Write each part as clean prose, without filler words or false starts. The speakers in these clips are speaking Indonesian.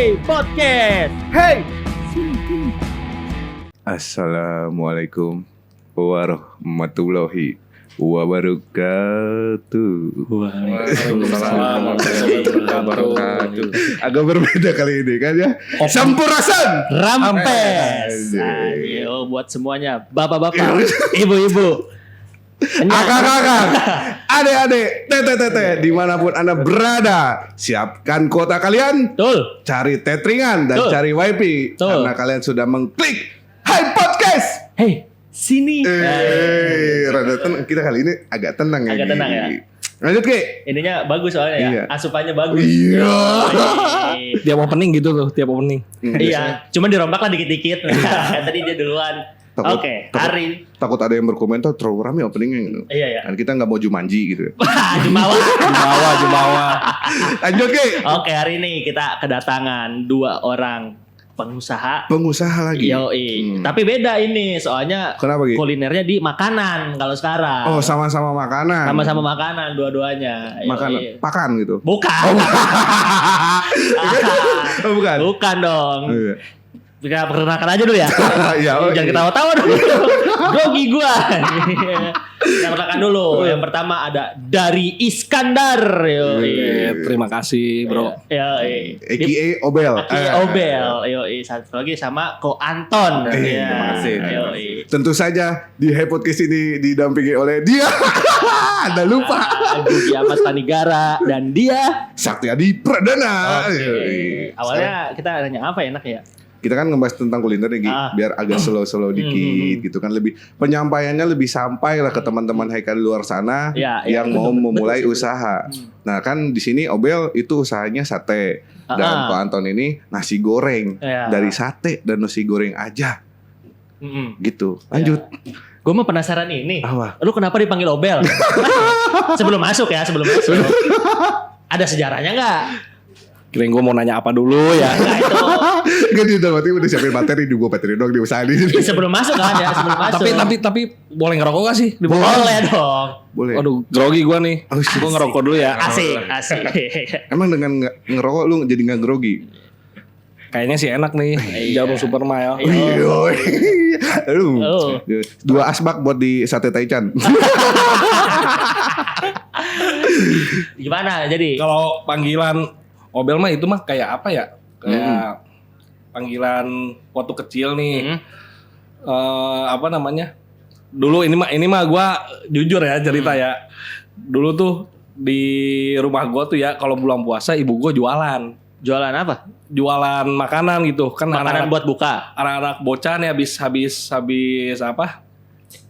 Hey Podcast. Hey. Assalamualaikum warahmatullahi wabarakatuh. Waalaikumsalam warahmatullahi wabarakatuh. Agak berbeda kali ini kan ya. Sampurasun. Rampes. Ayo buat semuanya, bapak-bapak, ibu-ibu, kakak-kakak, adik-adik, tete-tete, dimanapun Anda berada, siapkan kuota kalian. Betul. Cari tetringan dan Betul. cari wifi. Betul. Karena kalian sudah mengklik Hai Podcast. Hey, sini. Rada tenang. Kita kali ini agak tenang ya. Agak tenang ya. Lanjut Ki. Ininya bagus soalnya ya. Iya. Asupannya bagus. Iya. Tiap opening gitu tuh, tiap opening. Iya, cuma dirombak lah dikit-dikit. Kan tadi dia duluan. Oke, hari. Takut ada yang berkomentar terlalu rame openingnya gitu. Iya ya. Dan kita nggak mau Jumanji gitu. Jumawa. Lanjut Ki. Oke, hari ini kita kedatangan 2 orang pengusaha. Pengusaha lagi. Yoi. Tapi beda ini, soalnya Kenapa Ki? kulinernya di makanan kalau sekarang. Oh, sama-sama makanan. Sama-sama makanan dua-duanya. Yoi. Pakan gitu. Bukan. Oh, bukan. Bukan dong. Iya. Kita perkenalkan aja dulu ya. Iya, oke. Jangan ketawa-tawa dulu. Grogi gua. Kita perkenalkan dulu. Yang pertama ada dari Iskandar. Yoi. Terima kasih, Bro. Yoi. AKA Obel. Obel. Yoi. Satu lagi sama Ko Anton. Iya. Terima kasih. Yoi. Tentu saja di Hey Podcast ini didampingi oleh dia. Anda lupa. Budi Ahmad Panigara dan dia. Sakti Adi Pradana. Oke. Yoi. Awalnya kita nanya apa ya, enak ya? Kita kan ngebahas tentang kuliner nih, Gi. Biar agak slow-slow dikit gitu kan, lebih penyampaiannya lebih sampai lah ke teman-teman Haika di luar sana Ya, yang betul, mau memulai betul. usaha. Nah, kan di sini Obel itu usahanya sate dan Ko Anton ini nasi goreng. Ya. Dari sate dan nasi goreng aja gitu. Lanjut. Gue mau penasaran ini. Apa? Lu kenapa dipanggil Obel? sebelum masuk. Ada sejarahnya nggak? Kirain gue mau nanya apa dulu ya. Nggak itu. Gak dia udah siapin materi di gua materi dong di usaha ini. Sebelum masuk kan ya, sebelum masuk. tapi boleh ngerokok gak sih? boleh dong. Boleh. Aduh, grogi gue nih. Oh, shit. Gue ngerokok dulu ya. Asik. Emang dengan ngerokok lu jadi nggak grogi? Kayaknya sih enak nih. Jarum super mile. Aduh. Oh. 2 asbak buat di sate Taichan. Gimana jadi? Kalau panggilan Obel mah itu mah kayak apa ya? Kayak panggilan waktu kecil nih. Apa namanya? Dulu ini mah gue jujur ya cerita ya. Dulu tuh di rumah gue tuh ya kalau bulan puasa ibu gue jualan. Jualan apa? Jualan makanan gitu kan. Makanan buat buka. Anak-anak bocah nih habis apa?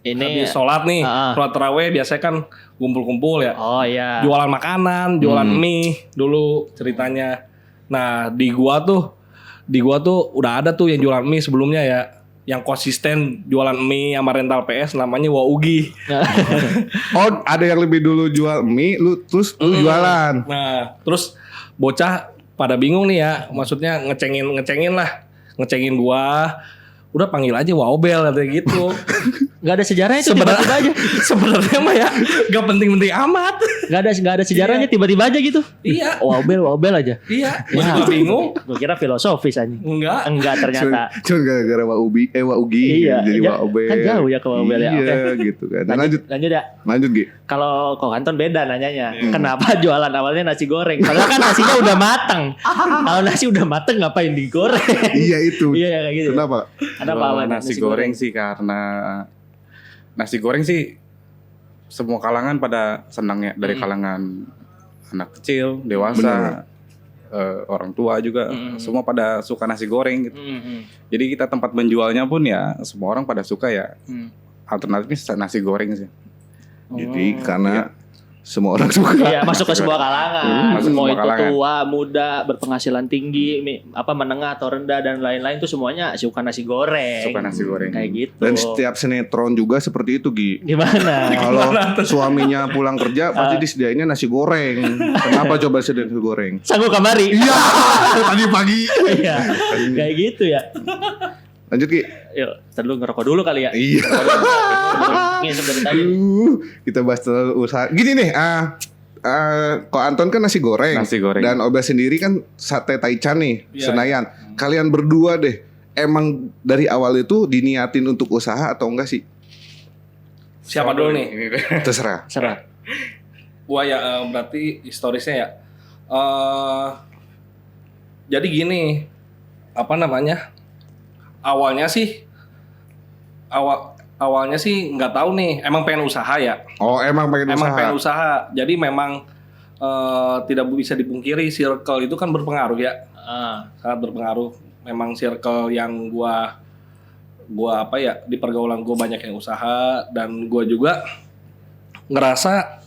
Ini Habis sholat nih, sholat tarawih biasanya kan kumpul-kumpul ya. Oh iya. Jualan makanan, jualan mie dulu ceritanya. Nah di gua tuh udah ada tuh yang jualan mie sebelumnya ya, yang konsisten jualan mie sama rental PS namanya Waugi. Oh, ada yang lebih dulu jual mie, lu jualan. Nah terus bocah pada bingung nih ya, maksudnya ngecengin gua. Udah panggil aja Waobel katanya gitu. Gak ada sejarahnya itu tiba-tiba aja. Sebenarnya mah ya gak penting-penting amat. Gak ada sejarahnya tiba-tiba aja gitu. Iya. Waobel aja. Iya. Gue juga bingung. Gue kira filosofis aja. Enggak ternyata. Cuma gara-gara Waugi Iya. jadi Waobel. Kan jauh ya ke Waobel ya. Iya Oke. gitu kan. Nah, lanjut ya. Lanjut Gi. Kalau Ko Anton beda nanyanya. Kenapa jualan awalnya nasi goreng? Padahal kan nasinya udah matang. Kalau nasi udah matang ngapain digoreng? Iya itu. Iya kayak gitu. Kenapa? Kenapa awalnya nasi goreng sih karena nasi goreng sih semua kalangan pada senang ya, dari kalangan anak kecil, dewasa, orang tua juga semua pada suka nasi goreng gitu. Jadi kita tempat menjualnya pun ya semua orang pada suka ya. Alternatifnya nasi goreng sih. Jadi karena semua orang suka. Iya, masuk ke sebuah kalangan. Masuk Mau semua itu kalangan. tua, muda, berpenghasilan tinggi, menengah atau rendah dan lain-lain tuh semuanya suka nasi goreng. Suka nasi goreng. Kayak gitu. Dan setiap sinetron juga seperti itu Gi. Gimana? Kalau suaminya pulang kerja pasti disediainnya nasi goreng. Kenapa coba sediain nasi goreng? Sanggup kamari. Iya, tadi pagi. Iya. Kayak gitu ya. Lanjut Ki. Yuk, ntar dulu ngerokok dulu kali ya. Iya. Ngisep dari tadi. Kita bahas terlalu usaha. Gini nih, Kok Anton kan nasi goreng. Nasi goreng. Dan Obel sendiri kan sate Taichan nih, Iya. Senayan. Kalian berdua deh, emang dari awal itu diniatin untuk usaha atau enggak sih? Siapa dulu nih? Terserah. Serah. Gua ya berarti historisnya ya. Jadi gini, apa namanya? Awalnya sih nggak tahu nih, emang pengen usaha ya. Oh, emang pengen usaha. Jadi memang tidak bisa dipungkiri circle itu kan berpengaruh ya. Sangat berpengaruh. Memang circle yang gua apa ya, di pergaulan gua banyak yang usaha, dan gua juga ngerasa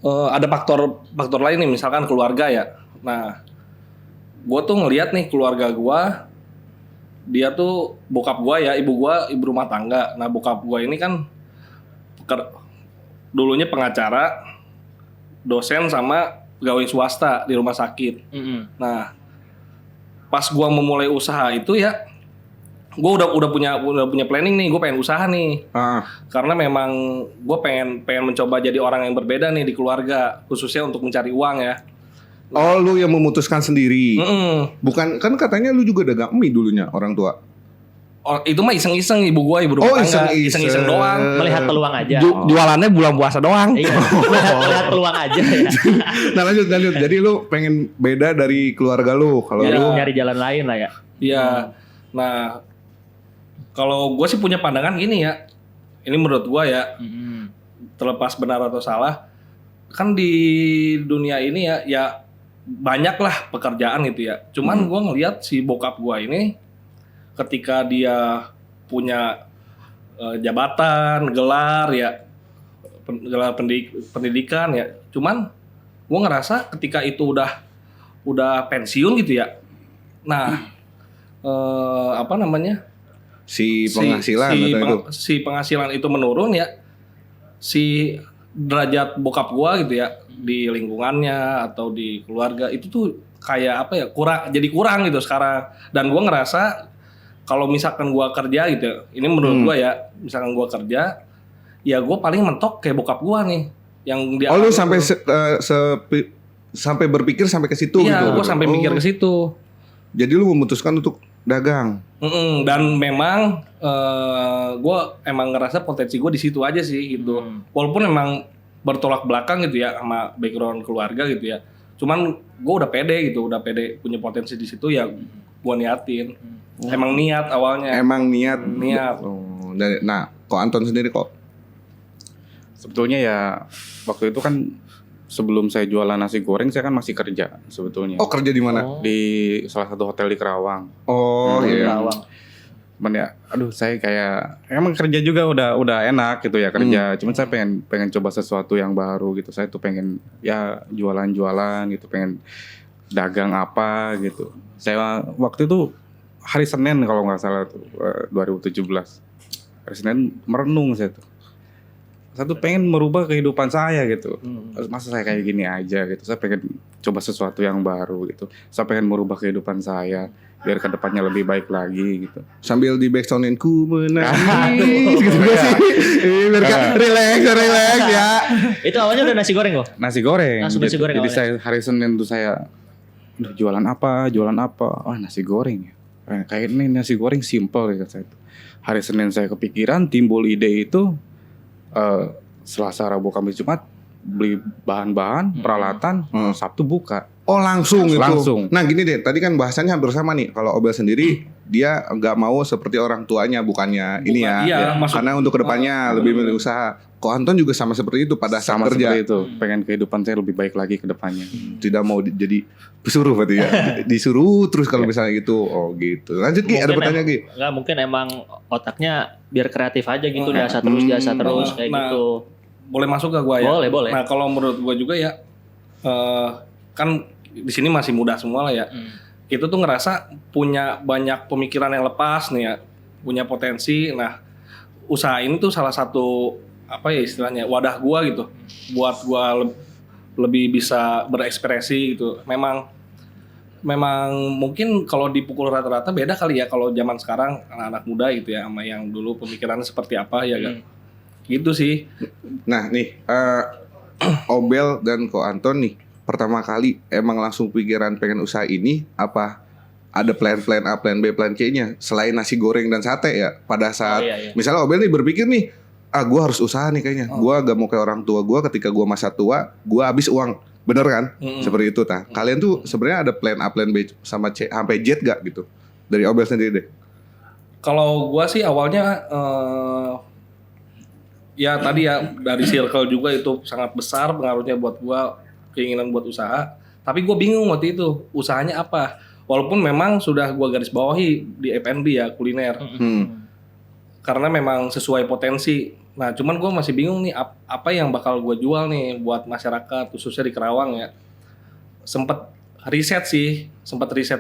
ada faktor lain nih, misalkan keluarga ya. Nah, gua tuh ngelihat nih keluarga gua, dia tuh bokap gua ya, ibu rumah tangga. Nah, bokap gua ini kan dulunya pengacara, dosen, sama pegawai swasta di rumah sakit. Nah, pas gua memulai usaha itu ya, gua udah punya planning nih, gua pengen usaha nih. Karena memang gua pengen mencoba jadi orang yang berbeda nih di keluarga, khususnya untuk mencari uang ya. Oh, lu yang memutuskan sendiri. Bukan, kan katanya lu juga dagang mie dulunya orang tua. Oh, itu mah iseng-iseng ibu rumah tangga, iseng-iseng doang. Melihat peluang aja. Jualannya bulan puasa doang. Iya, melihat peluang aja ya. Nah, lanjut. Jadi lu pengen beda dari keluarga lu. Kalau lu Nyari jalan lain lah ya. Iya. Nah, kalau gue sih punya pandangan gini ya. Ini menurut gue ya, terlepas benar atau salah, kan di dunia ini ya banyak lah pekerjaan gitu ya. Cuman gue ngelihat si bokap gue ini, ketika dia punya jabatan, gelar ya, gelar pendidikan ya. Cuman gue ngerasa ketika itu udah pensiun gitu ya. Nah, apa namanya? si penghasilan atau itu. Si penghasilan itu menurun ya. Si derajat bokap gua gitu ya di lingkungannya atau di keluarga itu tuh kayak apa ya, kurang gitu sekarang. Dan gua ngerasa kalau misalkan gua kerja gitu, ini menurut gua ya, misalkan gua kerja, ya gua paling mentok kayak bokap gua nih yang dia. Oh, lu sampai sampai berpikir sampai ke situ gitu. Iya, gua sampai mikir ke situ. Jadi lu memutuskan untuk dagang. Dan memang gue emang ngerasa potensi gue di situ aja sih gitu. Walaupun emang bertolak belakang gitu ya sama background keluarga gitu ya. Cuman gue udah pede punya potensi di situ ya, gue niatin. Emang niat awalnya. Emang niat. Oh, Nah, kok Anton sendiri kok? Sebetulnya ya waktu itu kan sebelum saya jualan nasi goreng saya kan masih kerja sebetulnya. Oh, kerja di mana? Di salah satu hotel di Kerawang. Oh, iya. Kerawang. Cuman ya, aduh saya kayak emang kerja juga udah enak gitu ya kerja. Cuman saya pengen coba sesuatu yang baru gitu. Saya tuh pengen ya jualan gitu, pengen dagang apa gitu. Saya waktu itu hari Senin kalau nggak salah tuh 2017. Hari Senin merenung saya tuh. Saya tuh pengen merubah kehidupan saya gitu. Masa saya kayak gini aja gitu. Saya pengen coba sesuatu yang baru gitu. Saya pengen merubah kehidupan saya biar kedepannya lebih baik lagi gitu. Sambil di backsoundin ku menangis gitu gak sih? Biar relax ya. Itu awalnya udah nasi goreng loh. Nasi goreng. Langsung nasi goreng Jadi awalnya. saya hari Senin tuh saya jualan apa? Oh, nasi goreng ya. Kayak ini nasi goreng simple gitu saya. Hari Senin saya kepikiran, timbul ide itu. Selasa, Rabu, Kamis, Jumat beli bahan-bahan, peralatan, Sabtu buka. Oh, langsung itu. Langsung. Nah, gini deh, tadi kan bahasanya hampir sama nih. Kalau Obel sendiri dia nggak mau seperti orang tuanya, bukannya ini ya. Iya, Karena untuk kedepannya lebih memilih usaha. Kok Anton juga sama seperti itu pada saat Sama kerja. seperti itu. Pengen kehidupan saya lebih baik lagi ke depannya. Tidak mau jadi pesuruh berarti ya. Disuruh terus kalau misalnya gitu. Oh, gitu. Lanjut Gi, ada pertanyaan Gi. Enggak, mungkin emang otaknya biar kreatif aja gitu, jasa terus kayak gitu. Boleh masuk gak gua ya? Boleh. Nah, kalau menurut gua juga ya, kan di sini masih muda semua lah ya. Itu tuh ngerasa punya banyak pemikiran yang lepas nih ya, punya potensi. Nah, usaha ini tuh salah satu apa ya istilahnya, wadah gua gitu, buat gua lebih bisa berekspresi gitu. Memang mungkin kalau dipukul rata-rata beda kali ya kalau zaman sekarang anak-anak muda gitu ya sama yang dulu pemikirannya seperti apa ya kan. Gitu sih. Nah, nih Obel dan Ko Anton nih pertama kali emang langsung pikiran pengen usaha ini apa ada plan A, plan B, plan C-nya selain nasi goreng dan sate ya pada saat misalnya Obel nih berpikir nih gue harus usaha nih kayaknya gue gak mau kayak orang tua gue ketika gue masa tua gue habis uang bener kan seperti itu kalian tuh sebenarnya ada plan A, plan B sama C sampai Z gak gitu dari Obel sendiri deh. Kalau gue sih awalnya ya tadi ya dari circle juga itu sangat besar pengaruhnya buat gue keinginan buat usaha. Tapi gue bingung waktu itu usahanya apa. Walaupun memang sudah gue garis bawahi di F&B ya kuliner. Karena memang sesuai potensi. Nah cuman gue masih bingung nih apa yang bakal gue jual nih buat masyarakat khususnya di Kerawang ya. Sempet riset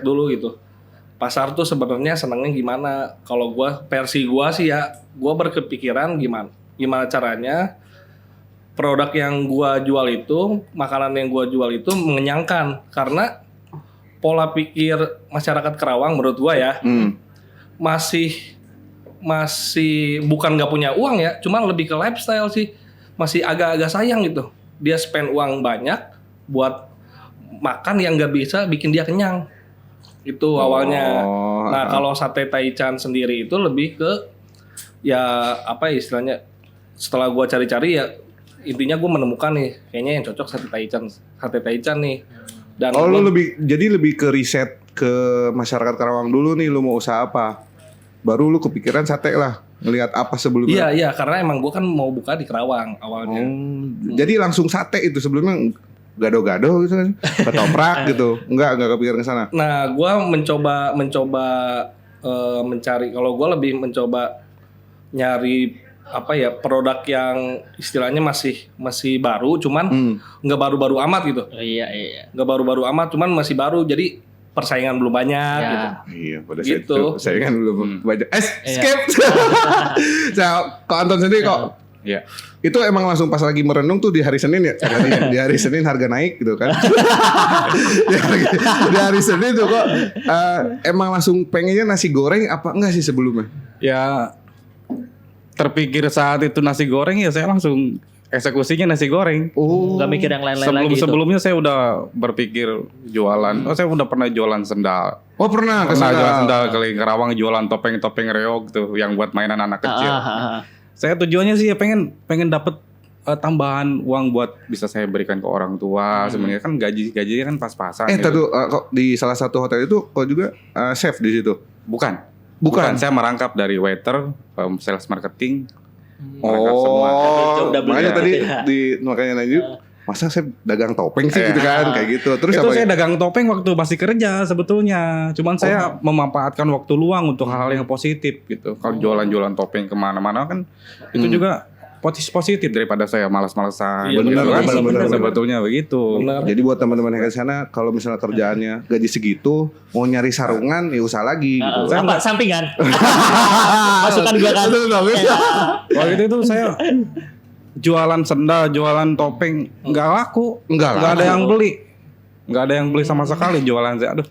dulu gitu. Pasar tuh sebenarnya senangnya gimana. Kalau gue versi gue sih ya gue berkepikiran gimana caranya produk yang gua jual itu, makanan yang gua jual itu mengenyangkan karena pola pikir masyarakat Kerawang menurut gua ya masih bukan nggak punya uang ya, cuman lebih ke lifestyle sih, masih agak-agak sayang gitu. Dia spend uang banyak buat makan yang nggak bisa bikin dia kenyang. Itu awalnya. Nah kalau sate Taichan sendiri itu lebih ke ya apa istilahnya setelah gua cari-cari ya intinya gue menemukan nih kayaknya yang cocok sate Taichan nih. Dan lu lebih ke riset ke masyarakat Karawang dulu nih lu mau usaha apa. Baru lu kepikiran sate lah. Ngelihat apa sebelumnya. Iya karena emang gue kan mau buka di Kerawang awalnya. Jadi langsung sate itu sebelumnya gado-gado gitu kan. Ketoprak gitu. Enggak kepikiran ke sana. Nah, gue mencoba mencari kalau gue lebih mencoba nyari apa ya produk yang istilahnya masih baru cuman nggak baru-baru amat gitu. Nggak baru-baru amat cuman masih baru jadi persaingan belum banyak gitu. Iya pada saat gitu. itu persaingan belum banyak. Skip. Kok Anton sendiri kok? Iya. Itu emang langsung pas lagi merenung tuh di hari Senin ya. Di hari Senin harga naik gitu kan. di hari Senin tuh kok emang langsung pengennya nasi goreng apa enggak sih sebelumnya? Ya terpikir saat itu nasi goreng ya saya langsung eksekusinya nasi goreng. Gak mikir yang lain-lain lagi gitu. Sebelumnya saya udah berpikir jualan. Saya udah pernah jualan sendal. Oh pernah jualan sendal keliling Kerawang jualan topeng-topeng reog tuh yang buat mainan anak kecil. Saya tujuannya sih ya pengen dapat tambahan uang buat bisa saya berikan ke orang tua. Sebenarnya kan gajinya kan pas-pasan. Gitu. Kok di salah satu hotel itu kok juga chef di situ? Bukan, saya merangkap dari waiter, sales marketing. Makanya tadi makanya lanjut. Masa saya dagang topeng sih gitu kan kayak gitu. Terus itu apa saya ya? dagang topeng waktu masih kerja sebetulnya. Cuman saya memanfaatkan waktu luang untuk hal-hal yang positif gitu. Kalau jualan-jualan topeng kemana-mana kan itu juga positif daripada saya malas-malasan. Iya, benar. Sebetulnya begitu. Benar. Jadi buat teman-teman yang di sana kalau misalnya kerjaannya gaji segitu mau nyari sarungan ya usaha lagi gitu. Apa sampingan? Masukan gua kan. Waktu itu saya jualan sendal, jualan topeng nggak laku, nggak ada yang beli sama sekali jualan saya. Aduh,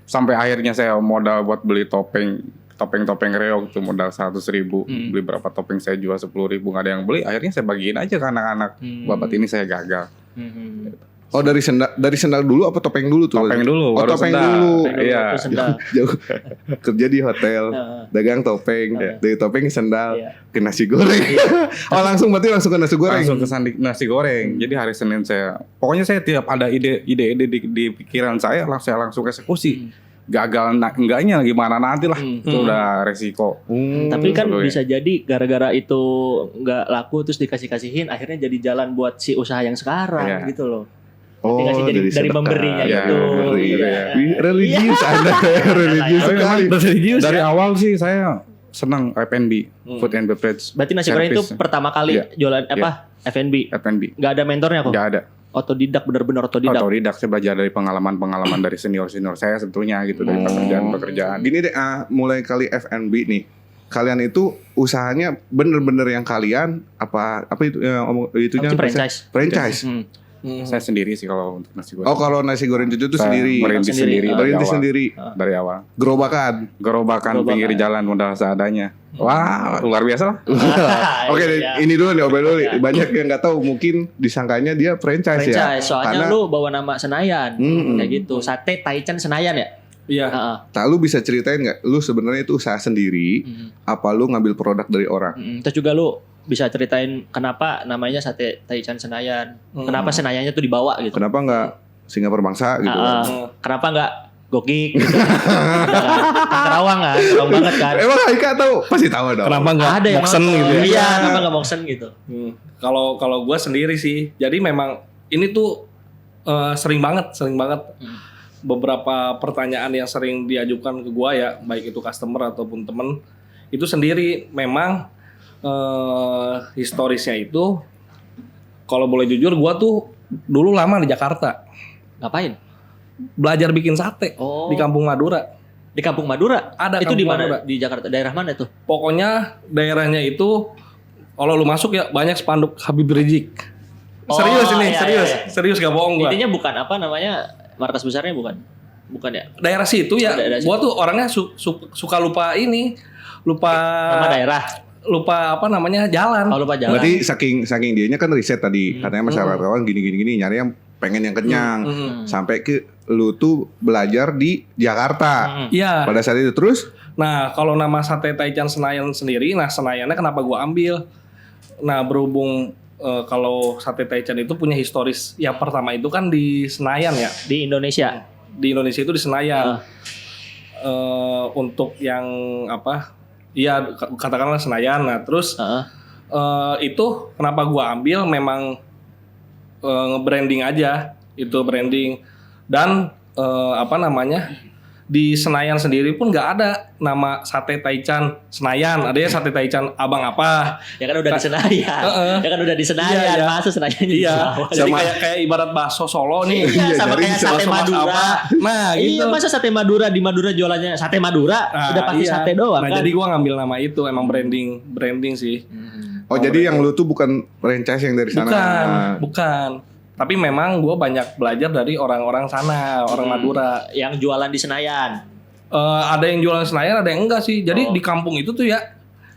sampai akhirnya saya modal buat beli topeng reog tuh modal 100.000, beli berapa topeng saya jual 10.000 nggak ada yang beli. Akhirnya saya bagiin aja ke anak-anak. Babat ini saya gagal. Oh dari sendal dulu apa topeng dulu tuh? Topeng dulu. Oh topeng dulu. Iya. Jauh kerja di hotel, dagang topeng, dari topeng ke sendal, ke nasi goreng. Oh langsung ke nasi goreng. Langsung ke nasi goreng. Jadi hari Senin pokoknya saya tiap ada ide di pikiran saya langsung eksekusi. Gagal enggaknya gimana nanti lah. Itu udah resiko. Tapi kan bisa jadi gara-gara itu nggak laku terus dikasihin akhirnya jadi jalan buat si usaha yang sekarang gitu loh. Oh, dari memberinya ya, itu. Religius Anda, religius sekali. Dari awal sih saya senang F&B, food and beverage. Berarti nasi goreng itu pertama kali jualan apa? F&B. F&B. Gak ada mentornya kok? Gak ada. Otodidak, benar-benar otodidak. Otodidak, saya belajar dari pengalaman dari senior saya sebetulnya gitu dari pekerjaan. Gini deh, mulai kali F&B nih. Kalian itu usahanya bener-bener yang kalian apa itu itunya franchise. Franchise. Saya sendiri sih kalau untuk nasi goreng. Oh, kalau nasi goreng cucu tuh Saya sendiri. merintis sendiri, Merintis sendiri. dari awal. Gerobakan. Gerobakan pinggir jalan modal seadanya. Wah, luar biasa lah. Oke, Iya. ini dulu nih, Obel dulu. Banyak yang nggak tahu, mungkin disangkanya dia franchise, ya. Soalnya lu bawa nama Senayan. Kayak gitu. Sate Taichan Senayan ya? Iya. Heeh. Tak, lu bisa ceritain nggak? Lu sebenarnya itu usaha sendiri, apa lu ngambil produk dari orang? Terus juga lu bisa ceritain kenapa namanya Sate Taichan Senayan. Kenapa Senayannya tuh dibawa gitu. Kenapa nggak Singapura Bangsa gitu kan? Kenapa nggak Gokik gitu. Kan Kerawang kan, Kerawang banget kan. Emang Haika tahu? Pasti tahu dong. Kenapa nggak Ada yang Moxen mau. gitu ya? Iya, kenapa nggak Moxen gitu. Kalau gue sendiri sih, jadi memang ini tuh sering banget. Beberapa pertanyaan yang sering diajukan ke gue ya, baik itu customer ataupun temen, itu sendiri memang historisnya itu, kalau boleh jujur, gue tuh dulu lama di Jakarta Ngapain? belajar bikin sate Oh. di Kampung Madura. Di Kampung Madura. Ada Itu di Kampung mana? Madura. Di Jakarta. Daerah mana tuh? Pokoknya daerahnya itu, kalau lu masuk ya banyak spanduk Habib Rizik. Oh, Serius ini, iya, serius gak bohong gua. Intinya bukan apa namanya, markas besarnya bukan ya? Daerah situ ya, Daerah gua tuh orangnya suka lupa ini, Nama daerah. lupa apa namanya jalan. Kalau lupa jalan. Berarti saking dianya kan riset tadi, katanya masyarakat kawan gini nyari yang pengen yang kenyang, sampai ke lu tuh belajar di Jakarta. Iya. Pada saat itu terus, Nah, kalau nama Sate Taichan Senayan sendiri, nah Senayannya kenapa gua ambil? Nah, berhubung kalau Sate Taichan itu punya historis, yang pertama itu kan di Senayan ya. Di Indonesia. Di Indonesia itu di Senayan. Untuk yang apa? Iya, katakanlah Senayan. Nah, terus itu kenapa gua ambil memang nge-branding aja, itu branding. Dan apa namanya? Di Senayan sendiri pun nggak ada nama Sate Taichan Senayan, adanya Sate Taichan Abang apa. Ya kan udah di Senayan. Ya kan udah di Senayan. Iya. Masa Senayan Iya, Jawa? jadi kayak ibarat bakso Solo nih. Iya, sama jadi kayak bisa sate bakso Madura. apa. Nah, Iya, gitu. masa sate Madura di Madura jualannya sate Madura, Nah, udah pakai iya. sate doang Nah, kan. jadi gua ngambil nama itu, emang branding sih. oh jadi yang lu tuh bukan franchise yang dari sana. Bukan. Tapi memang gua banyak belajar dari orang-orang sana, orang Madura. Yang jualan di Senayan. Ada yang jualan Senayan, ada yang enggak sih. Jadi di kampung itu tuh ya,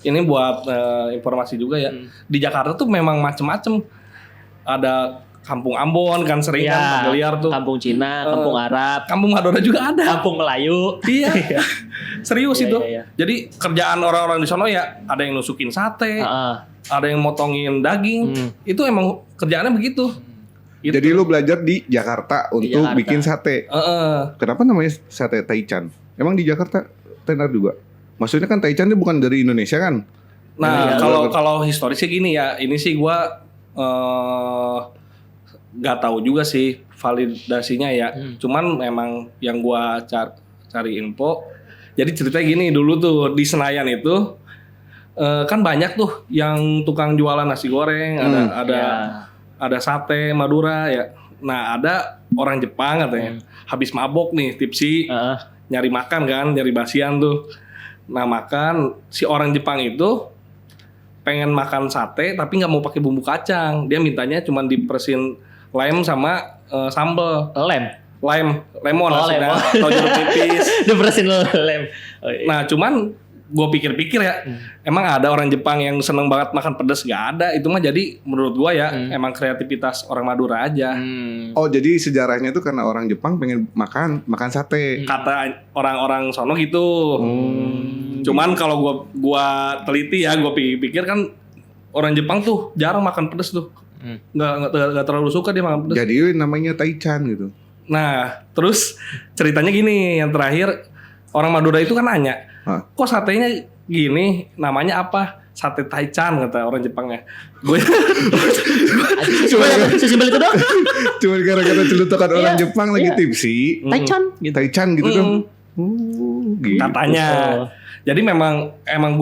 ini buat informasi juga ya. Di Jakarta tuh memang macem-macem. Ada Kampung Ambon kan sering kan familiar tuh. Kampung Cina, Kampung Arab, Kampung Madura juga ada. Kampung Melayu. Iya. Serius Iya, itu. iya. Jadi kerjaan orang-orang di sono ya ada yang nusukin sate, Heeh. ada yang motongin daging. Itu emang kerjaannya begitu. Gitu. Jadi lu belajar di Jakarta untuk Jakarta. bikin sate. Kenapa namanya Sate Taichan? Emang di Jakarta tenar juga? Maksudnya kan Taichan itu bukan dari Indonesia kan? Nah, kalau historisnya gini ya, ini sih gua nggak tahu juga sih validasinya ya. Cuman memang yang gua cari info. Jadi ceritanya gini, dulu tuh di Senayan itu kan banyak tuh yang tukang jualan nasi goreng, ada sate Madura ya. Nah, ada orang Jepang katanya. Habis mabok nih, tipsi, nyari makan kan, nyari basian tuh. Nah, makan si orang Jepang itu pengen makan sate tapi nggak mau pakai bumbu kacang. Dia mintanya cuma diperesin lem sama sambal. Lemon maksudnya, atau jeruk nipis. Diperesin lo lem. Oh, iya. Nah, cuman gue pikir-pikir ya, emang ada orang Jepang yang seneng banget makan pedas? Gak ada. Itu mah jadi menurut gue ya, emang kreativitas orang Madura aja. Oh jadi sejarahnya itu karena orang Jepang pengen makan sate. Kata orang-orang sono gitu. Cuman kalau gua teliti ya, gua pikir kan orang Jepang tuh jarang makan pedas tuh. Nggak terlalu suka dia makan pedas. Jadi namanya Taichan gitu. Nah, terus ceritanya gini, yang terakhir orang Madura itu kan nanya, kok satenya gini, namanya apa? Sate Taichan kata orang Jepangnya. Gue Sesimpel itu dong. Cuma gara-gara celutukan orang Iya, Jepang lagi iya. tipsi. Taichan gitu dong. Gitu. katanya. Jadi emang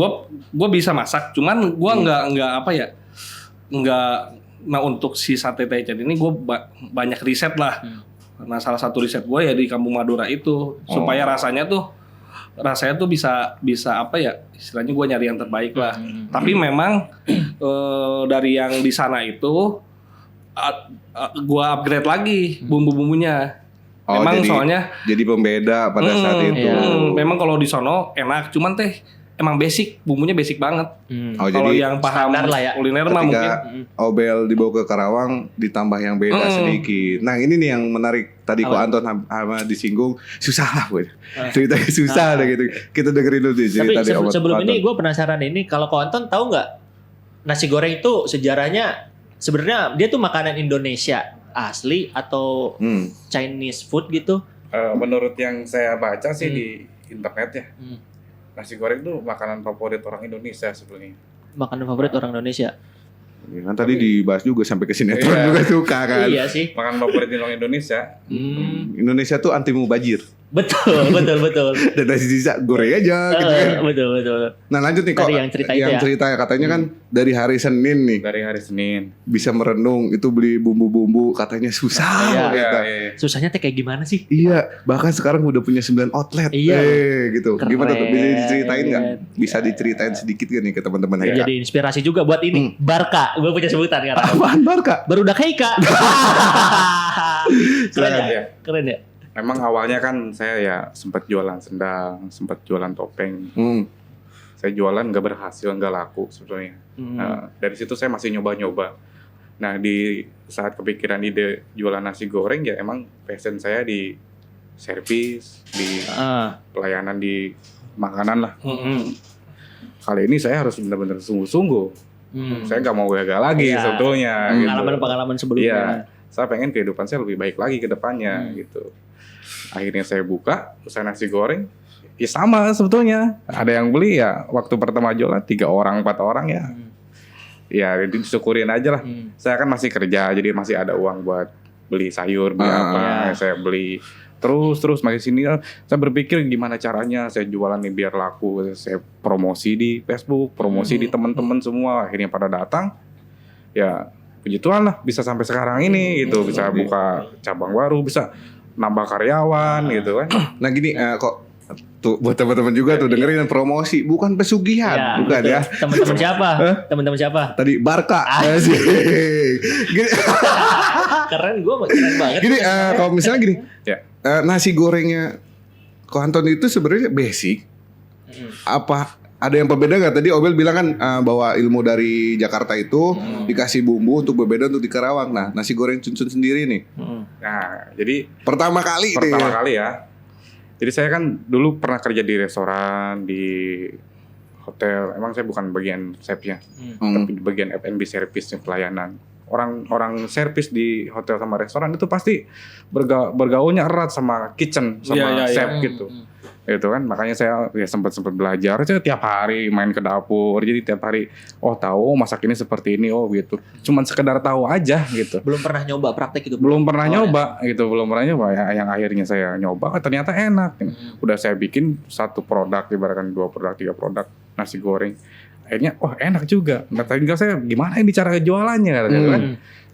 gue bisa masak, cuman gue nggak apa ya, nggak. Nah untuk si sate Taichan ini gue banyak riset lah. Nah salah satu riset gue ya di Kampung Madura itu supaya rasanya tuh bisa apa ya, istilahnya gue nyari yang terbaik lah. Tapi memang dari yang di sana itu gua upgrade lagi bumbu-bumbunya. Oh, Memang jadi, soalnya jadi pembeda pada saat itu. memang kalau di sono enak, cuman teh emang basic, bumbunya basic banget. Oh, Kalau jadi yang paham standar lah ya. kuliner mah mungkin ketika Obel dibawa ke Karawang ditambah yang beda sedikit. Nah ini nih yang menarik tadi kok Anton sama disinggung susah lah, boy. Ceritanya susah lah gitu. Kita dengerin dulu Tapi cerita dari sebelum Anton. ini gue penasaran ini kalau kau Anton tahu nggak nasi goreng itu sejarahnya sebenarnya dia tuh makanan Indonesia asli atau Chinese food gitu? Menurut yang saya baca sih di internet ya, nasi goreng tuh makanan favorit orang Indonesia sebenarnya. Makanan favorit orang Indonesia. Ya, kan tadi dibahas juga sampai ke sinetron juga suka kan. Iya sih. Makanan favorit orang Indonesia. Indonesia tuh anti mubazir. Betul. Dan nasi sisa goreng aja gitu kan. Betul. Nah lanjut nih kok Tadi yang cerita itu ya. cerita katanya kan dari hari Senin nih Dari hari Senin. bisa merenung itu beli bumbu-bumbu katanya susah. Iya. gitu. Iya. Susahnya teh kayak gimana sih? Iya, bahkan sekarang udah punya 9 outlet. Iya. Gitu. Keren. Gimana tuh? Bisa diceritain nggak? Bisa diceritain sedikit gak nih ke teman-teman ya? Jadi inspirasi juga buat ini. Barca, gue punya sebutan kan. Apaan Barca? Barudak Heika. Keren Silakan, ya? ya. Keren ya? Memang awalnya kan saya ya sempat jualan sendal, sempat jualan topeng. Saya jualan nggak berhasil, nggak laku sebetulnya. Nah, dari situ saya masih nyoba-nyoba. Nah di saat kepikiran ide jualan nasi goreng ya emang passion saya di servis, di pelayanan di makanan lah. Kali ini saya harus benar-benar sungguh-sungguh. Saya nggak mau gagal lagi Iya. sebetulnya. gitu. Pengalaman sebelumnya. Iya, saya pengen kehidupan saya lebih baik lagi ke depannya gitu. Akhirnya saya buka usaha nasi goreng. Ya sama sebetulnya. Ada yang beli ya waktu pertama jualan 3 orang, 4 orang ya. Ya disyukurin aja lah. Saya kan masih kerja jadi masih ada uang buat beli sayur, beli apa. Saya beli terus makin sini. Saya berpikir gimana caranya saya jualan nih biar laku. Saya promosi di Facebook, promosi di teman-teman semua. Akhirnya pada datang. Ya puji Tuhan lah bisa sampai sekarang ini gitu. Bisa buka cabang baru, bisa nambah karyawan gitu kan. Nah gini kok tuh buat teman-teman juga tuh dengerin promosi bukan pesugihan, bukan betul. ya. Teman-teman siapa? Teman-teman siapa? Tadi Barca. Asik. Gini, Keren, gue keren banget. gini kalau misalnya gini, Ya. Nasi gorengnya Ko Anton itu sebenarnya basic. Apa ada yang berbeda nggak? Tadi Obel bilang kan bahwa ilmu dari Jakarta itu dikasih bumbu untuk berbeda untuk di Karawang. Nah nasi goreng Cuncun sendiri nih Nah, jadi pertama kali ya. Jadi saya kan dulu pernah kerja di restoran, di hotel. Emang saya bukan bagian chefnya, tapi di bagian F&B service pelayanan. Orang servis di hotel sama restoran itu pasti bergaulnya erat sama kitchen, sama chef gitu. Itu kan makanya saya ya sempat belajar aja tiap hari main ke dapur. Jadi tiap hari tahu masak ini seperti ini gitu. Cuman sekedar tahu aja gitu. Belum pernah nyoba praktek itu. Belum pernah nyoba ya, yang akhirnya saya nyoba ternyata enak. Udah saya bikin 1 produk ibaratkan 2 produk 3 produk nasi goreng. Akhirnya enak juga. Nah tinggal saya gimana ini cara jualannya kan?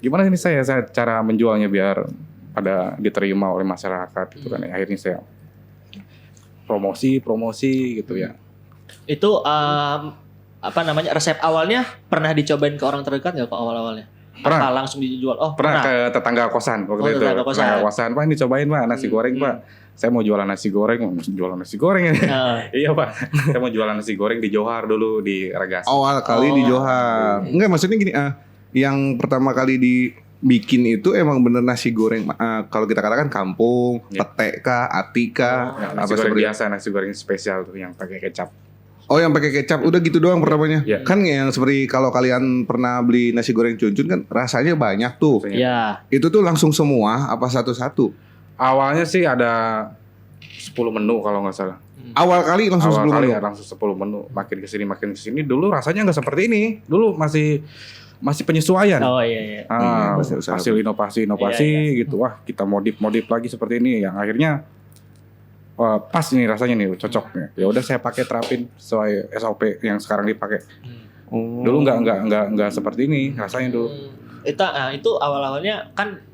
Gimana ini saya cara menjualnya biar pada diterima oleh masyarakat itu kan. Akhirnya saya promosi gitu ya. Itu resep awalnya pernah dicobain ke orang terdekat nggak kok awal-awalnya? Pernah. Apa langsung dijual? Pernah ke tetangga kosan waktu itu. Tetangga kosan. Pak ini cobain Pak nasi goreng Pak. Saya mau jualan nasi goreng ya. Iya Pak. Saya mau jualan nasi goreng di Johar dulu di Ragasi. Awal kali di Johar. Enggak maksudnya gini yang pertama kali dibikin itu emang bener nasi goreng kalau kita katakan kampung, pete kah, ati kah, nasi goreng biasa, nasi goreng spesial tuh yang pakai kecap. Oh yang pakai kecap udah gitu doang pertamanya. Ya. Kan yang seperti kalau kalian pernah beli nasi goreng Cuncun kan rasanya banyak tuh. Iya. Itu tuh langsung semua apa satu-satu? Awalnya sih ada 10 menu kalau nggak salah. Awal kali langsung 10 menu. Ya, langsung 10 menu. Makin kesini. Dulu rasanya nggak seperti ini. Dulu masih penyesuaian. Oh iya. Hasil inovasi gitu. Wah kita modif lagi seperti ini. Yang akhirnya pas nih rasanya nih cocok nih. Ya udah saya pakai terapin sesuai SOP yang sekarang dipakai. Dulu nggak seperti ini rasanya dulu. Itu awal-awalnya kan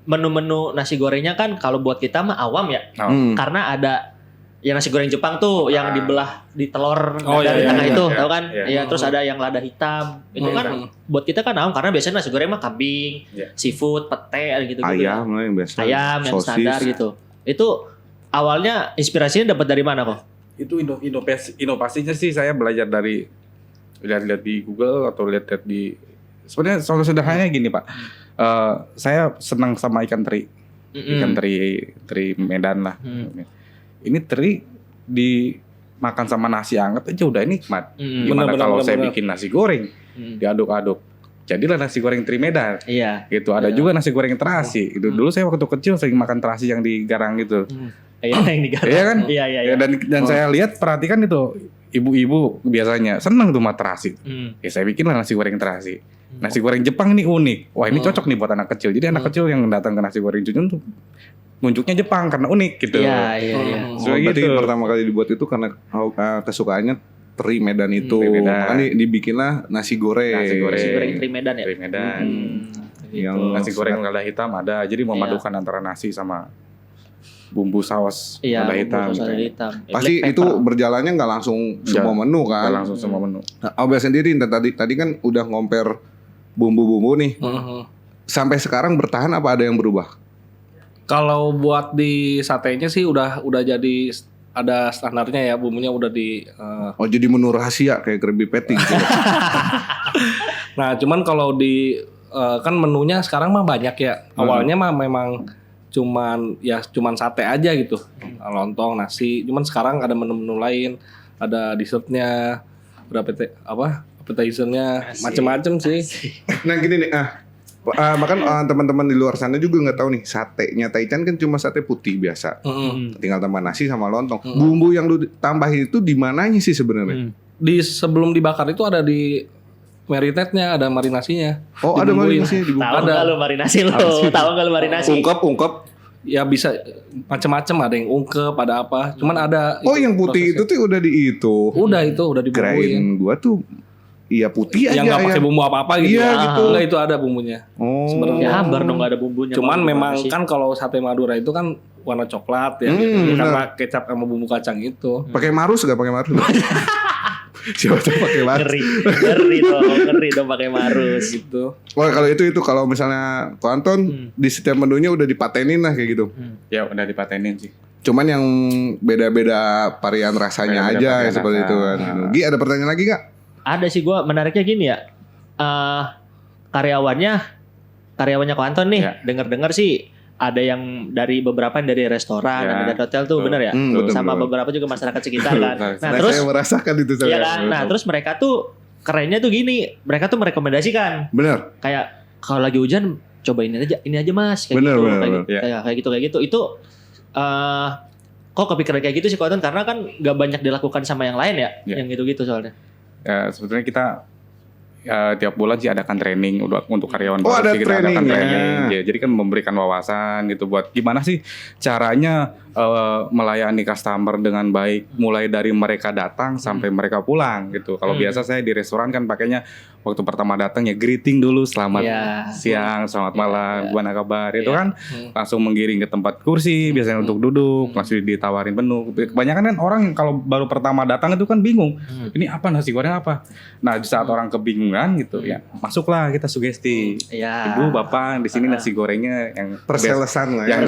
menu-menu nasi gorengnya kan kalau buat kita mah awam ya. Karena ada yang nasi goreng Jepang tuh yang dibelah di telur dari tengah itu, tahu kan? Iya, terus ada yang lada hitam. Itu kan buat kita kan karena biasanya nasi goreng mah kambing, seafood, pete gitu. Ayam lah yang biasa. Ayam yang standar gitu. Itu awalnya inspirasinya dapat dari mana kok? Itu inovasinya sih saya belajar dari lihat-lihat di Google atau lihat-lihat di sebenarnya soal sederhananya gini Pak. Saya senang sama ikan teri. Ikan teri Medan lah. Ini teri dimakan sama nasi hangat aja udah nikmat. Gimana kalau saya bikin nasi goreng diaduk-aduk, jadilah nasi goreng teri Medan. Iya. Gitu. Ada juga nasi goreng terasi. Itu dulu saya waktu kecil sering makan terasi yang digarang gitu. Iya yang digarang. Iya kan? Iya. Dan saya lihat perhatikan itu ibu-ibu biasanya senang tuh sama terasi. Ya saya bikinlah nasi goreng terasi. Nasi goreng Jepang ini unik. Wah ini cocok nih buat anak kecil. Jadi anak kecil yang datang ke nasi goreng Jujun tuh nunjuknya Jepang karena unik gitu. Iya. Berarti pertama kali dibuat itu karena kesukaannya teri Medan itu. Makanya dibikinlah nasi goreng. Nasi goreng teri Medan ya. Teri Medan. Yang nasi goreng lada hitam ada. Jadi memadukan antara nasi sama bumbu saus lada hitam. Pasti itu berjalannya nggak langsung semua menu kan? Nggak langsung semua menu. Nah, Obel sendiri tadi kan udah ngomper bumbu-bumbu nih. Sampai sekarang bertahan apa ada yang berubah? Kalau buat di satenya sih udah jadi ada standarnya ya, bumbunya udah di jadi menu rahasia kayak Krabby Patty gitu. Nah, cuman kalau di kan menunya sekarang mah banyak ya. Awalnya mah memang cuman sate aja gitu. Lontong, nasi. Cuman sekarang ada menu-menu lain, ada dessertnya, ada appetizer-nya, macam-macam sih. Nah, gini nih, bahkan teman-teman di luar sana juga nggak tahu nih, satenya Taichan kan cuma sate putih biasa. Tinggal tambah nasi sama lontong. Bumbu yang lu tambahin itu di mananya sih sebenarnya? Sebelum dibakar itu ada di marinade-nya, ada marinasinya. Oh, ada marinasinya di bumbu. Tahu nggak lu marinasi lo? Tahu nggak lu marinasi? Ungkep. Ya bisa macam-macam, ada yang ungkep, ada apa. Cuman ada. Oh, yang putih itu tuh udah Udah dibumbuin. Kirain gua tuh iya putih aja. Yang nggak pakai bumbu apa-apa gitu. Iya gitu. Enggak, itu ada bumbunya. Sebenarnya hambar dong, nggak ada bumbunya. Cuman memang kan kalau sate Madura itu kan warna coklat ya, gitu. Karena kecap sama bumbu kacang itu. Pakai marus nggak? Pakai marus? Siapa tuh pakai marus? Ngeri dong pakai marus gitu. Wah, kalau itu kalau misalnya Ko Anton di setiap menunya udah dipatenin lah kayak gitu. Ya udah dipatenin sih. Cuman yang beda-beda varian rasanya aja ya, seperti itu kan. Gi, ada pertanyaan lagi nggak? Ada sih, gue menariknya gini ya. Karyawannya Ko Anton nih, dengar-dengar sih ada yang dari beberapa yang dari restoran, ada dari hotel tuh, bener ya? Sama beberapa juga masyarakat sekitar kan. Nah, terus saya merasakan itu saya. Iya kan? Nah, terus mereka tuh kerennya tuh gini, mereka tuh merekomendasikan. Bener. Kayak kalau lagi hujan coba ini aja Mas, kayak bener, gitu, bener. kayak gitu. Itu kok kepikiran kayak gitu sih Ko Anton, karena kan gak banyak dilakukan sama yang lain ya, yang gitu-gitu soalnya. Ya, sebetulnya kita tiap bulan sih adakan training untuk karyawan baru sih, kita adakan training. Ya, jadi kan memberikan wawasan gitu buat gimana sih caranya melayani customer dengan baik, mulai dari mereka datang sampai mereka pulang gitu. Kalau biasa saya di restoran kan pakainya waktu pertama datang ya greeting dulu, selamat siang, selamat malam, gimana kabar, itu kan langsung menggiring ke tempat kursi biasanya untuk duduk, langsung ditawarin menu. Kebanyakan kan orang kalau baru pertama datang itu kan bingung, ini apa, nasi goreng apa. Nah, di saat orang kebingungan gitu ya, masuklah kita sugesti. Ibu, bapak, di sini nasi gorengnya yang perselesan lah ya.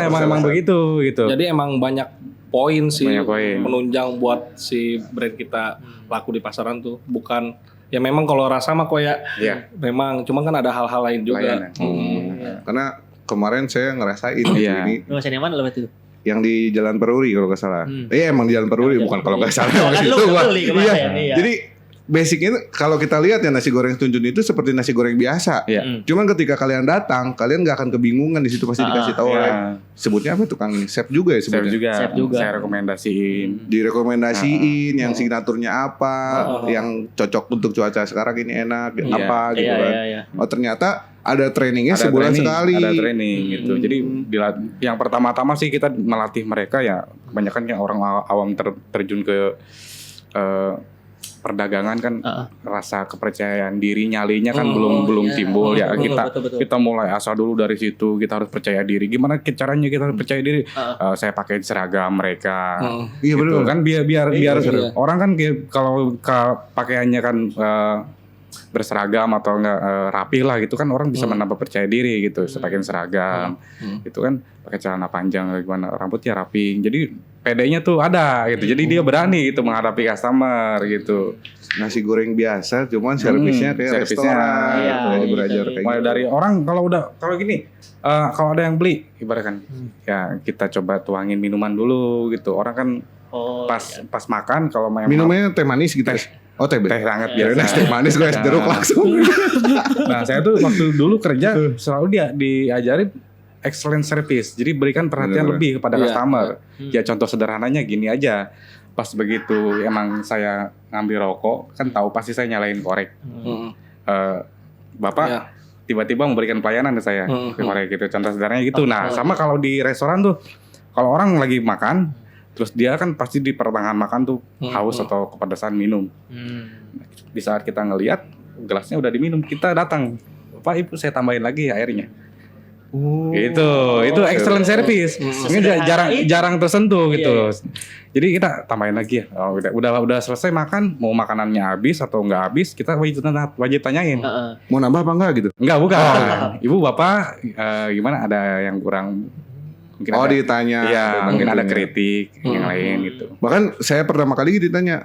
Emang begitu gitu. Jadi emang banyak poin sih, poin menunjang buat si brand kita laku di pasaran tuh. Bukan ya, memang kalau rasa mah kok ya, memang cuma kan ada hal-hal lain juga. Karena kemarin saya ngerasain ini. Lu ngerasain yang mana lebat itu? Yang di Jalan Peruri kalau nggak salah. Iya, emang di Jalan Peruri, bukan kalau nggak salah. Kan lu beli kemarin. Jadi basicnya kalau kita lihat ya nasi goreng Tunjun itu seperti nasi goreng biasa. Cuman ketika kalian datang, kalian nggak akan kebingungan, di situ pasti dikasih tahu oleh sebutnya apa, tukang chef juga ya sebutnya. Chef juga. Saya rekomendasiin. Direkomendasiin yang signaturnya apa, yang cocok untuk cuaca sekarang ini enak apa gitu kan. Oh, ternyata ada trainingnya sebulan sekali. Ada training gitu. Jadi yang pertama-tama sih kita melatih mereka ya, kebanyakan yang orang awam terjun ke perdagangan kan rasa kepercayaan diri nyalinya kan belum timbul ya. Kita mulai asal dulu dari situ, kita harus percaya diri. Gimana caranya kita harus percaya diri? Saya pakai seragam mereka. Iya gitu. benar Kan biar orang kan kalau pakaiannya kan berseragam atau enggak rapi lah gitu kan, orang bisa menambah percaya diri gitu. Pakai seragam gitu kan, pakai celana panjang gimana, rambutnya rapi, jadi PD-nya tuh ada gitu, jadi dia berani gitu menghadapi customer gitu. Nasi goreng biasa cuman servisnya kayak restoran gitu, belajar kayak mulai gitu. dari orang kalau gini, kalau ada yang beli ibaratkan ya kita coba tuangin minuman dulu gitu, orang kan pas makan kalau minumnya teh manis gitu. Teh hangat biasa. Teh manis gue es jeruk langsung. Nah, saya tuh waktu dulu kerja selalu diajarin excellent service. Jadi berikan perhatian lebih kepada customer. Ya contoh sederhananya gini aja. Pas begitu emang saya ngambil rokok, kan tahu pasti saya nyalain korek. Bapak tiba-tiba memberikan pelayanan ke saya ke korek gitu. Contoh sederhananya gitu. Nah, sama kalau di restoran tuh, kalau orang lagi makan, terus dia kan pasti di pertengahan makan tuh haus atau kepedesan minum. Di saat kita ngelihat gelasnya udah diminum, kita datang, Pak Ibu saya tambahin lagi airnya. Itu excellent service. Ini jarang tersentuh gitu. Jadi kita tambahin lagi ya. Udah selesai makan, mau makanannya habis atau enggak habis, kita wajib tanyain. Mau nambah apa enggak gitu? Enggak, bukan. Ibu Bapak gimana, ada yang kurang? Mungkin ditanya. Iya, mungkin ada kritik yang lain gitu. Bahkan saya pertama kali ditanya,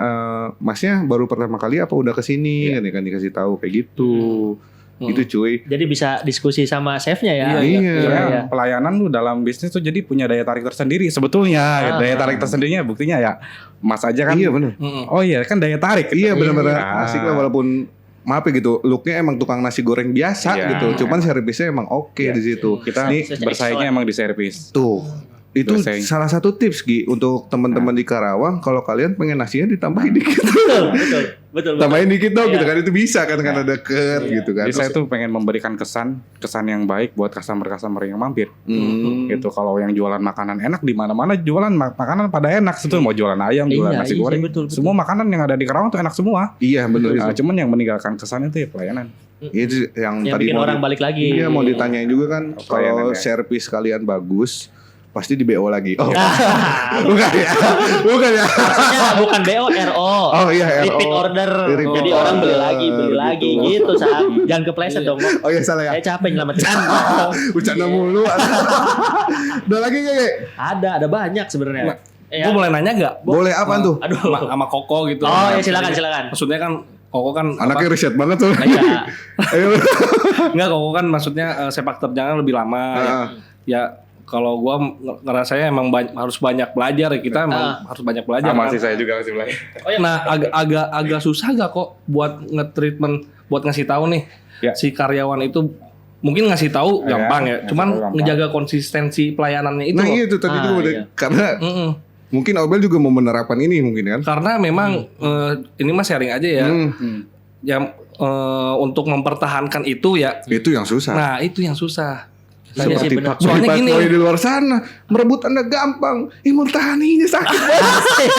Masnya baru pertama kali apa udah kesini? Kan dikasih tahu kayak gitu. Itu cuy. Jadi bisa diskusi sama chefnya ya. Iya. Pelayanan tuh dalam bisnis tuh jadi punya daya tarik tersendiri sebetulnya. Daya tarik tersendirinya buktinya ya Mas aja kan. Iya benar. Oh iya kan daya tarik. Iya benar-benar asik lah, walaupun maaf ya gitu, looknya emang tukang nasi goreng biasa gitu, cuman servisnya emang oke di situ. Kita bersaingnya emang di servis. Tuh, itu salah satu tips Gi untuk teman-teman di Karawang, kalau kalian pengen nasinya ditambahin dikit. Betul. Tambahin dikit dong gitu kan, itu bisa kan karena deket gitu kan. Jadi saya tuh pengen memberikan kesan yang baik buat customer yang mampir. Gitu, kalau yang jualan makanan enak di mana-mana jualan makanan pada enak, itu mau jualan ayam, jualan nasi goreng, betul. Semua makanan yang ada di Karawang tuh enak semua. Iya benar. Cuman yang meninggalkan kesan itu ya pelayanan. Itu yang tadi bikin orang balik lagi. Iya, mau ditanyain juga kan, kalau servis kalian bagus pasti di BO lagi. Bukan ya. Maksudnya bukan BO, RO. Oh iya, RO. Repeat order. Jadi orang beli lagi gitu. Jangan kepleset dong. Oh iya, salah ya. Saya capek nyelamatin. Bercanda mulu. Udah lagi kayak? Ada banyak sebenarnya. Gue boleh nanya gak? Boleh apaan tuh? Aduh, sama Koko gitu. Oh ya silakan. Maksudnya kan Koko kan anaknya riset banget tuh. Iya. Enggak, Koko kan maksudnya sepak terjangnya lebih lama. Ya kalau gua ngerasanya emang harus banyak belajar ya, kita emang harus banyak belajar. Sama sih, saya juga masih belajar. Nah agak susah gak kok buat nge-treatment, buat ngasih tahu nih si karyawan itu, mungkin ngasih tahu gampang ya, cuman ngejaga konsistensi pelayanannya itu. Nah itu tadi juga karena mungkin Obel juga mau menerapkan ini mungkin kan? Karena memang ini mah sharing aja ya. Untuk mempertahankan itu ya. Itu yang susah. Nah itu yang susah. Seperti Pak Boy di luar sana, merebut Anda gampang, mempertahaninya sakit banget.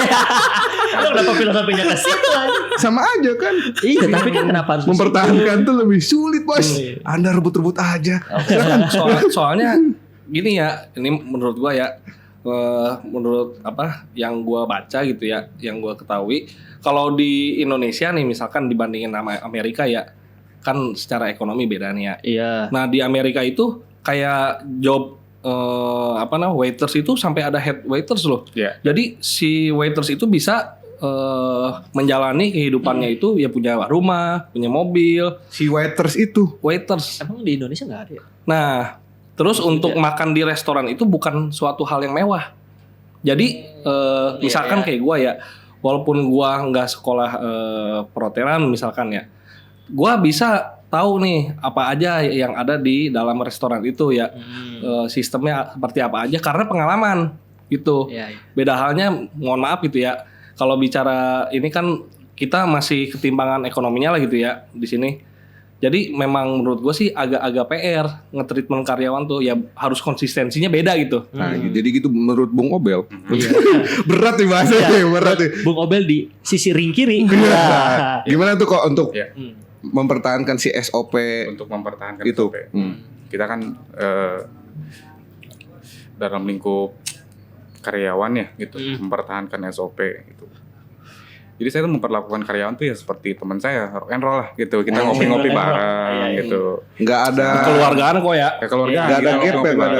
Kenapa filosofinya ke situ? Sama aja kan? Iya, tapi kan kenapa harus mempertahankan tuh lebih sulit, Bos. Anda rebut-rebut aja. Soalnya gini ya, ini menurut gua ya, menurut apa yang gua baca gitu ya, yang gua ketahui, kalau di Indonesia nih misalkan dibandingin sama Amerika ya, kan secara ekonomi beda nih ya. Iya. Nah di Amerika itu kayak job waiters itu sampai ada head waiters loh. Yeah. Jadi si waiters itu bisa menjalani kehidupannya itu ya, punya rumah, punya mobil. Si waiters itu. Waiters. Emang di Indonesia nggak ada ya? Nah, terus untuk makan di restoran itu bukan suatu hal yang mewah. Jadi misalkan kayak gua ya, walaupun gua nggak sekolah perhotelan misalkan ya, gua bisa tahu nih apa aja yang ada di dalam restoran itu ya, sistemnya seperti apa aja karena pengalaman gitu. Beda halnya, mohon maaf gitu ya, kalau bicara ini kan kita masih ketimpangan ekonominya lah gitu ya di sini. Jadi memang menurut gue sih agak-agak PR nge-treatment karyawan tuh ya harus konsistensinya beda gitu. Nah, jadi gitu menurut Bung Obel. Berat nih bahasanya, berat nih. Bung Obel di sisi ring kiri. Gimana tuh kok untuk mempertahankan si SOP? Untuk mempertahankan itu. SOP. Kita kan dalam lingkup karyawan ya gitu, mempertahankan SOP gitu. Jadi saya tuh memperlakukan karyawan tuh ya seperti teman saya, rock and roll lah gitu. Kita ngopi-ngopi bareng gitu. Nggak ada keluargaan kok ya. Keluargaan. Nggak ada gap, nggak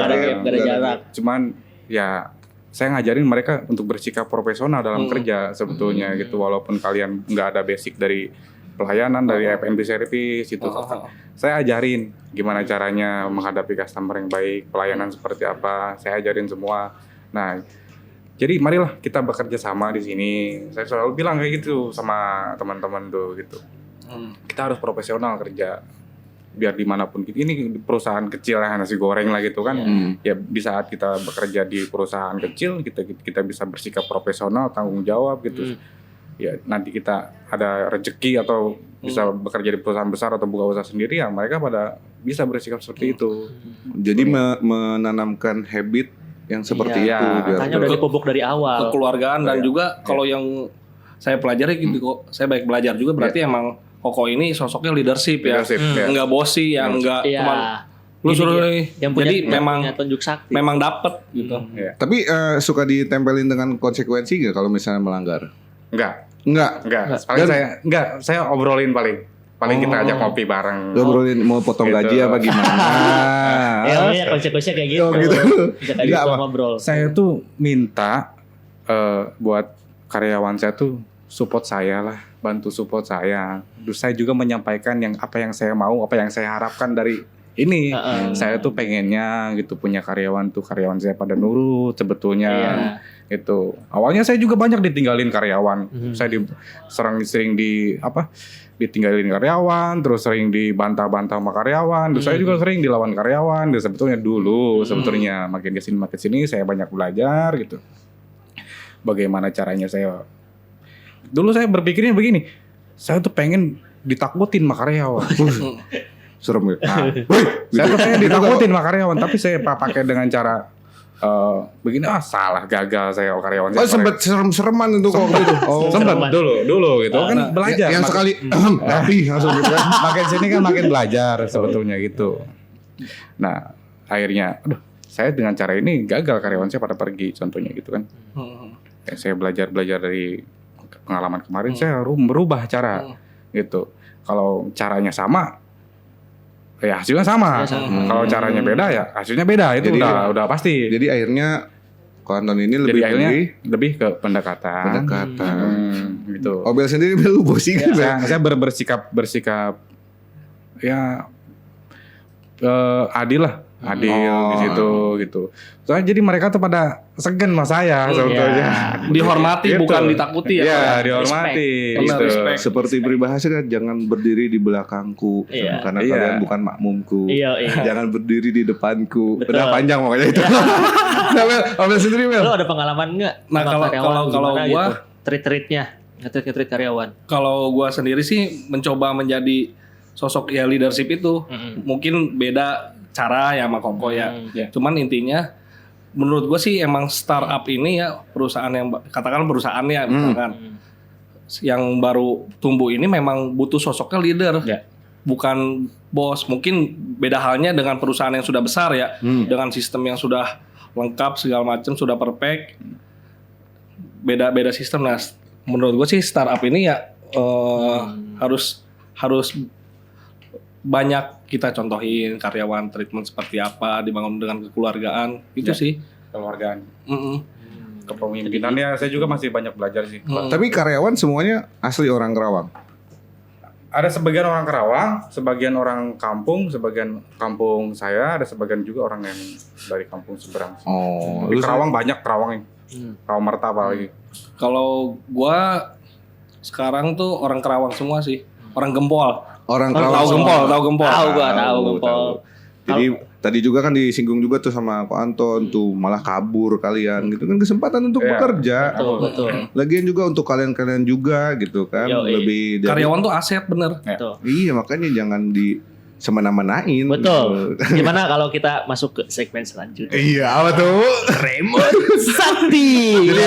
ada jarak. Cuman ya saya ngajarin mereka untuk bersikap profesional dalam kerja sebetulnya gitu. Walaupun kalian nggak ada basic dari pelayanan, dari F&B service itu. Saya ajarin gimana caranya menghadapi customer yang baik, pelayanan seperti apa. Saya ajarin semua. Nah, jadi marilah kita bekerja sama di sini. Saya selalu bilang kayak gitu sama teman-teman tuh gitu. Kita harus profesional kerja. Biar dimanapun ini perusahaan kecil lah, nasi goreng lah gitu kan. Ya di saat kita bekerja di perusahaan kecil, kita bisa bersikap profesional, tanggung jawab gitu. Ya nanti kita ada rezeki atau bisa bekerja di perusahaan besar atau buka usaha sendiri, ya mereka pada bisa bersikap seperti itu. Jadi menanamkan habit yang seperti itu. Makanya udah dipupuk dari awal. Kekeluargaan dan juga kalau yang saya pelajari gitu kok, saya baik belajar juga berarti emang Koko ini sosoknya leadership ya. Enggak bosi ya, enggak cuman lu suruh yang punya, jadi memang tunjuk sakti. Memang dapet gitu. Tapi suka ditempelin dengan konsekuensi nggak kalau misalnya melanggar? Enggak. Paling saya obrolin paling kita ajak ngopi bareng. Obrolin mau potong gaji apa gimana? Ya konsekuensinya kayak gitu. Enggak ngobrol. Saya tuh minta buat karyawan saya tuh support saya lah, bantu support saya. Terus saya juga menyampaikan apa yang saya mau, apa yang saya harapkan dari ini. Saya tuh pengennya gitu punya karyawan saya pada nurut sebetulnya. Itu awalnya saya juga banyak ditinggalin karyawan. Saya sering ditinggalin karyawan, terus sering dibantah-bantah sama karyawan, terus saya juga sering dilawan karyawan. Dan sebetulnya makin kesini saya banyak belajar gitu. Bagaimana caranya dulu saya berpikirnya begini, saya tuh pengen ditakutin sama karyawan. Serem ya. Saya tuh pengen ditakutin sama karyawan, tapi saya pakai dengan cara begini, salah, gagal saya karyawan saya. Sempet serem-sereman itu kok gitu. Sempet dulu gitu kan belajar. Yang sekali rapi langsung gitu kan. Makin sini kan makin belajar sebetulnya gitu. Nah, akhirnya saya dengan cara ini gagal, karyawan saya pada pergi contohnya gitu kan. Saya belajar dari pengalaman kemarin, saya merubah cara gitu. Kalau caranya sama, ya hasilnya sama. Kalau caranya beda, ya hasilnya beda. Itu jadi, udah pasti. Jadi akhirnya Ko Anton ini lebih ke pendekatan. Gitu. Obel sendiri lu bosi kan? Saya bersikap ya adil lah. Adil di situ gitu. Soalnya jadi mereka tuh pada segan sama saya sebetulnya. Dihormati gitu. Bukan ditakuti ya. Iya, dihormati. Gitu. Seperti peribahasa kan, jangan berdiri di belakangku karena kalian bukan makmumku. Jangan berdiri di depanku. Betul. Udah panjang pokoknya itu. Obel sendiri, Mel. Lo ada pengalaman enggak? Nah, kalau gua gitu? Treat-treatnya, nge-treat karyawan. Kalau gua sendiri sih mencoba menjadi sosok ya leadership itu. Mungkin beda cara ya sama Koko ya. Cuman intinya menurut gue sih emang startup ini ya, perusahaan yang katakan perusahaannya misalkan yang baru tumbuh ini memang butuh sosoknya leader. Bukan bos. Mungkin beda halnya dengan perusahaan yang sudah besar ya. Dengan sistem yang sudah lengkap segala macam, sudah perfect. Beda sistem. Nah, menurut gue sih startup ini ya harus banyak kita contohin karyawan, treatment seperti apa, dibangun dengan kekeluargaan, itu sih. Kekeluargaan. Kepemimpinannya saya juga masih banyak belajar sih. Tapi karyawan semuanya asli orang Kerawang? Ada sebagian orang Kerawang, sebagian orang kampung, sebagian kampung saya, ada sebagian juga orang yang dari kampung seberang. Di Kerawang banyak Kerawang Merta apalagi. Kalau gua sekarang tuh orang Kerawang semua sih, orang Gempol. Orang Kerawang. Tahu Gempol. Tahu Gempol. Jadi Tadi juga kan disinggung juga tuh sama Ko Anton tuh malah kabur kalian gitu kan, kesempatan untuk bekerja. Betul. Lagian juga untuk kalian juga gitu kan. Lebih dari karyawan tuh aset bener. Iya, makanya jangan di semena-menain. Betul. Gitu. Gimana kalau kita masuk ke segmen selanjutnya? Iya, apa tuh? Remote Sakti. Jadi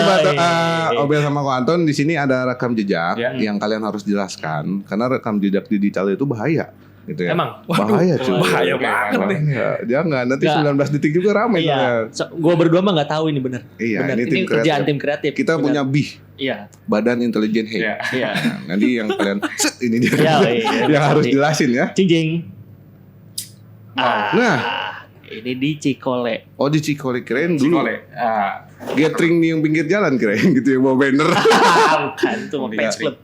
Obel sama Ko Anton di sini ada rekam jejak yang kalian harus jelaskan karena rekam jejak digital itu bahaya. Gitu ya. Emang? Bahaya cuy. Bahaya banget nih. Jangan nanti 19 detik juga ramai. Iya. Gue berdua mah nggak tahu ini bener. Iya, bener. ini kerjaan tim kreatif. Kita punya BIH. Iya. Badan Intelijen Hey. Iya. Nah, nanti yang kalian ini dia. Iya, yang harus jelasin ya. Cing. Nah, ini di Cikole. Oh, di Cikole, keren dulu. Cikole. Gathering yang pinggir jalan keren gitu ya, bawa banner. Bukan, itu mau fans club.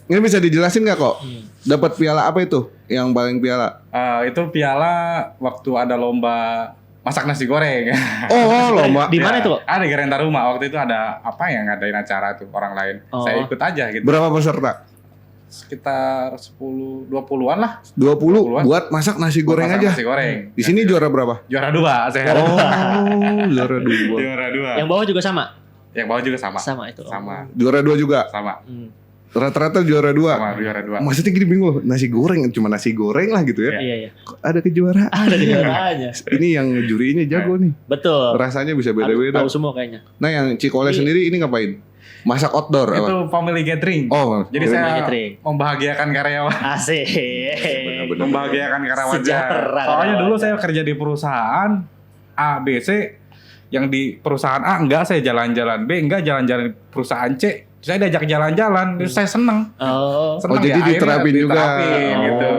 Ini bisa dijelasin nggak kok? Dapat piala apa itu? Yang paling piala? Itu piala waktu ada lomba masak nasi goreng. Oh, lomba. Di mana itu kok? Ada di Garenta Rumah. Waktu itu ada apa yang ngadain acara tuh orang lain. Saya ikut aja gitu. Berapa peserta? Sekitar 20-an lah. 20 buat masak nasi goreng aja. Nasi goreng. Di sini juara berapa? Juara 2 saya. Oh, juara 2. Juara 2. Yang bawah juga sama? Yang bawah juga sama. Sama itu. Sama. Juara 2 juga. Sama. Rata-rata juara 2. Sama juara 2. Maksudnya gini bingung, nasi goreng cuma nasi goreng lah gitu ya. Iya. Kok ada kejuaraan? Ada kejuaraannya. Ini yang jurinya jago nih. Betul. Rasanya bisa beda-beda. Tahu semua kayaknya. Nah, yang Cikole sendiri ini ngapain? Masak outdoor Itu apa? family gathering. Oh, jadi saya membahagiakan karyawan. Asik. Membahagiakan karyawan. Sejahtera. Soalnya dulu saya kerja di perusahaan A, B, C. Yang di perusahaan A enggak saya jalan-jalan, B enggak jalan-jalan perusahaan C. Saya diajak jalan-jalan, saya seneng. Seneng jadi diterapin juga. Gitu.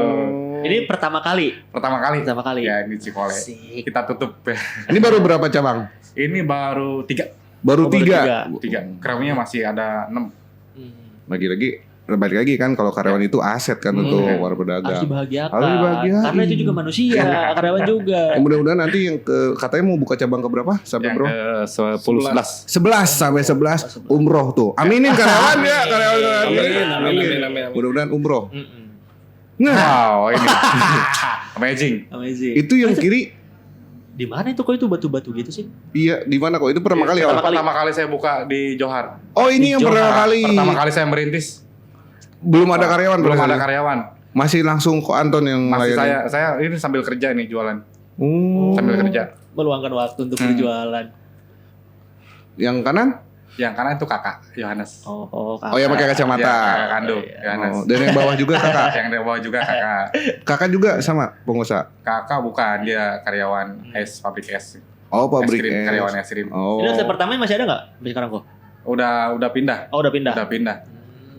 Ini pertama kali. Pertama kali. Ya, ini Cikole. Kita tutup. Ini baru berapa cabang? Ini baru 3. Baru 3. 3. Kerawinya masih ada 6. Balik lagi kan kalau karyawan itu aset kan untuk para pedagang. Harus dibahagiakan. Karena itu juga manusia, karyawan juga. Mudah-mudahan nanti yang katanya mau buka cabang ke berapa? Sampai berapa? 11. 11 sampai 11 umroh tuh. Aminin karyawan ya, karyawan. Amin. Mudah-mudahan umroh. Nah, wow, ini amazing. Itu yang kiri. Di mana itu kok itu batu-batu gitu sih? Iya, di mana kok? Itu pertama kali ya? Pertama kali saya buka di Johar. Oh, ini yang pertama kali. Pertama kali saya merintis. Belum ada karyawan. Belum ada karyawan. Masih langsung Ko Anton yang masih saya ini sambil kerja nih jualan. Sambil kerja. Meluangkan waktu untuk berjualan. Yang kanan? Yang kanan itu kakak Yohanes. Oh, yang pakai kacamata. Kakak kandung Yohanes. Dan yang bawah juga kakak. Yang di bawah juga kakak. Kakak juga sama pengusaha. Kakak bukan, dia karyawan pabrik es. Oh, pabrik es. Karyawan es krim. Oh. Ini pertamanya masih ada nggak sekarang kok? Udah pindah. Oh, udah pindah.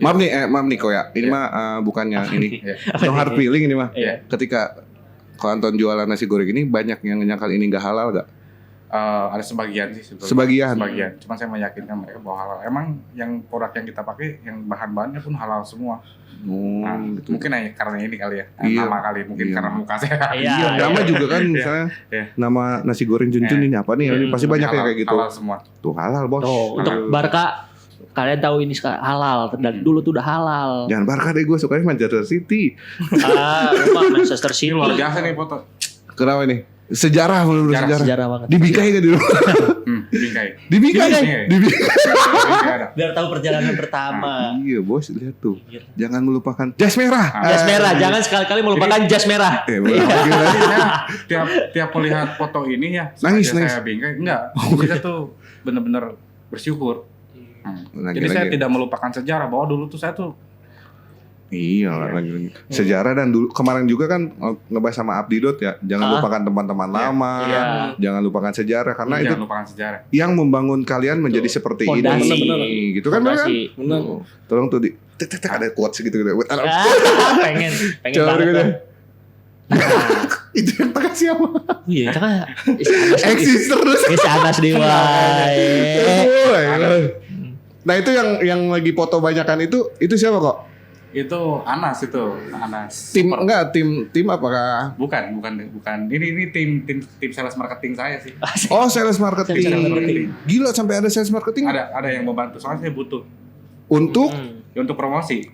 Maaf nih kok ya. Ini mah bukannya ini. No hard feeling ini mah. Ketika Ko Anton jualan nasi goreng ini banyak yang nyangkal ini nggak halal gak? Ada sebagian sih sebetulnya. Sebagian. Cuma saya meyakinkan mereka bahwa halal. Emang yang produk yang kita pakai, yang bahan-bahannya pun halal semua. Nah, gitu. Mungkin karena ini kali ya. Nama kali mungkin karena muka saya. Iya, nama juga kan misalnya nama nasi goreng Junjun ini apa nih? Pasti banyak yang kayak gitu. Halal semua. Tuh halal, Bos. Untuk Barca kalian tahu ini sekarang halal, dan dulu tuh udah halal. Jangan Barca deh, gue sukanya Manchester City. Manchester City. Luar biasa nih foto. Kenapa ini? Sejarah banget. Dibikai gak di rumah? Dibikai. Biar tahu perjalanan pertama. Iya bos, lihat tuh. Jangan melupakan jas merah. Jas merah, jangan sekali-kali melupakan jas merah. Tiap melihat foto ini ya, nangis. Saya bingkai. Enggak, kita tuh benar-benar bersyukur. Jadi saya tidak melupakan sejarah bahwa dulu tuh saya tuh lagi sejarah. Dan dulu kemarin juga kan ngebahas sama Abdidot ya, jangan lupakan teman-teman lama, jangan lupakan sejarah karena itu yang membangun kalian menjadi seperti ini. Benar. Gitu kan benar. Tolong tuh ada quotes gitu. pengen banget. Itu yang tengah siapa? Iya, tengah eksis terus. Anas Dewa. Nah itu yang lagi foto banyakan itu siapa kok? Itu Anas. Tim apakah? Bukan. Ini tim sales marketing saya sih. Oh, sales marketing. Gila sampai ada sales marketing? Ada yang membantu, soalnya saya butuh. Untuk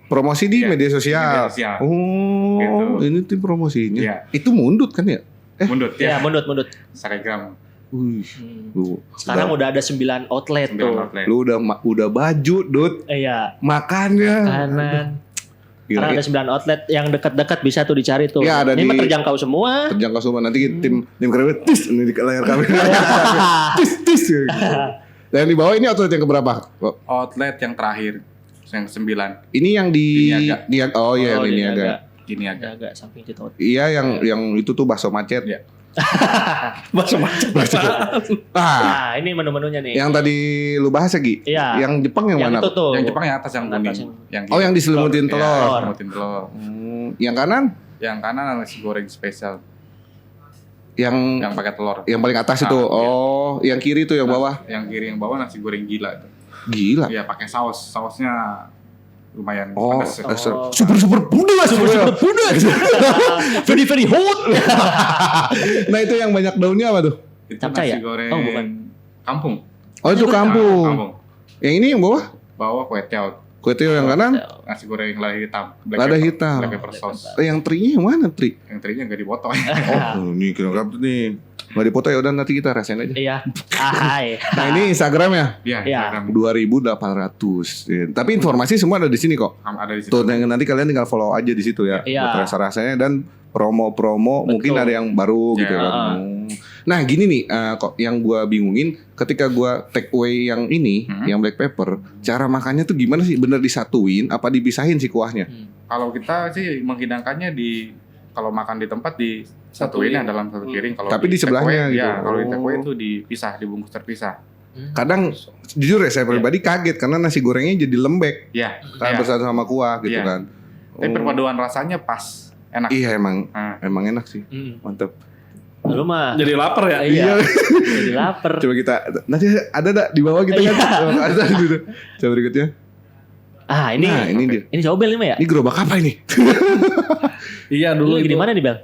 promosi di media sosial. Di media sosial. Oh, gitu. Ini tim promosinya. Itu mundut kan ya? Mundut ya. Iya, Mundut. Saregram. Sekarang udah ada 9 outlet tuh. Lu udah baju, Dut. Iya. Makannya. Kanan. Karena ada 9 outlet yang dekat-dekat bisa tuh dicari tuh. Ya, ada ini mah terjangkau semua. Terjangkau semua. Nanti tim keren tis ini di layar kamera. tis. Dan di bawah ini outlet yang keberapa? Outlet yang terakhir, yang 9. Ini yang di Niaga. Oh iya, yang Niaga. Ini agak samping itu. Iya, yang itu tuh bakso macet. Iya. Bakso macet. Nah, ini menu-menunya nih. Yang tadi lu bahas ya, Gi? Iya. Yang Jepang yang mana? Itu tuh. Yang Jepang yang atas yang kuning. Yang diselimutin telur. Diselimutin telur. Yang kanan? Yang kanan nasi goreng spesial. Yang pakai telur. Yang paling atas itu. Oh, yang kiri itu yang bawah. Yang kiri yang bawah nasi goreng gila itu. Gila. Iya, pakai saus. Sausnya lumayan pedas. Super pedas. Very hot. Nah, itu yang banyak daunnya apa tuh? Itu Capcay nasi ya? goreng Oh, bukan. kampung. Oh, itu kampung. Kampung. Yang ini yang bawah? Bawah kue tiaw. Kue tiaw yang kanan? Nasi goreng lada hitam. Lada hitam. Black pepper sauce. Yang terinya yang mana, Tri? Yang terinya nggak dipotong. Oh, ini kira nih. Nggak dipoto ya udah nanti kita rasain aja. Iya. Hai. Nah, ini Instagramnya. Iya. 2.800. Ya. Tapi informasi semua ada di sini kok. Ada di situ. Tuh, nanti kalian tinggal follow aja di situ ya. Iya. Buat rasa-rasanya dan promo-promo mungkin ada yang baru gitu kan. Nah, gini nih kok yang gua bingungin ketika gua take away yang ini, yang black pepper, cara makannya tuh gimana sih? Bener disatuin apa dipisahin sih kuahnya? Kalau kita sih menghidangkannya kalau makan di tempat disatuin dalam satu piring. Kalau tapi di sebelahnya gitu. Ya, kalau di take away itu dipisah, dibungkus terpisah. Kadang jujur ya saya pribadi kaget karena nasi gorengnya jadi lembek. Iya. Bersatu sama kuah gitu kan. Tapi perpaduan rasanya pas, enak. Iya emang enak sih. Mantap. Lu mah jadi lapar ya? Iya. Jadi lapar. Coba kita nanti ada di bawah kita kan. Ada gitu. Coba berikutnya. Ini dia. Ini Obel nih, ya? Ini gerobak apa ini? Iya dulu lagi di mana nih, Bel?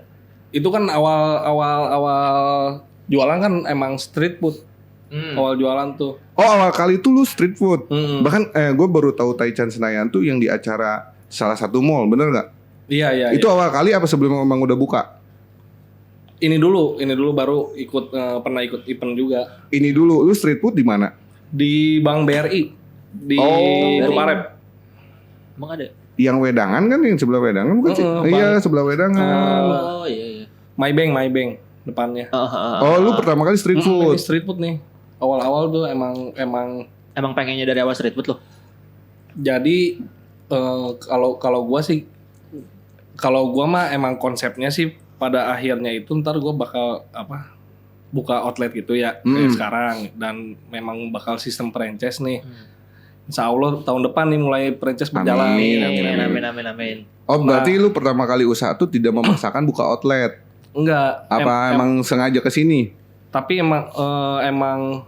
Itu kan awal jualan kan emang street food. Awal jualan tuh. Oh, awal kali itu lu street food. Bahkan gue baru tahu Taichan Senayan tuh yang di acara salah satu mall, bener nggak? Iya. Itu awal kali apa sebelum emang udah buka? Ini dulu baru pernah ikut event juga. Ini dulu, lu street food di mana? Di Bank BRI di Tuparep. Emang ada? Yang Wedangan kan, yang sebelah Wedangan bukan sih? Iya, sebelah Wedangan. Oh iya. My Bank depannya. Oh, lu pertama kali street food. Street food nih. Awal-awal tuh emang pengennya dari awal street food loh. Jadi kalau gua mah emang konsepnya sih pada akhirnya itu ntar gua bakal buka outlet gitu ya kayak sekarang, dan memang bakal sistem franchise nih. Insya Allah tahun depan nih mulai franchise berjalan. Amin. Oh, berarti lu pertama kali usaha tuh tidak memaksakan buka outlet? Enggak. Emang sengaja ke sini? Tapi emang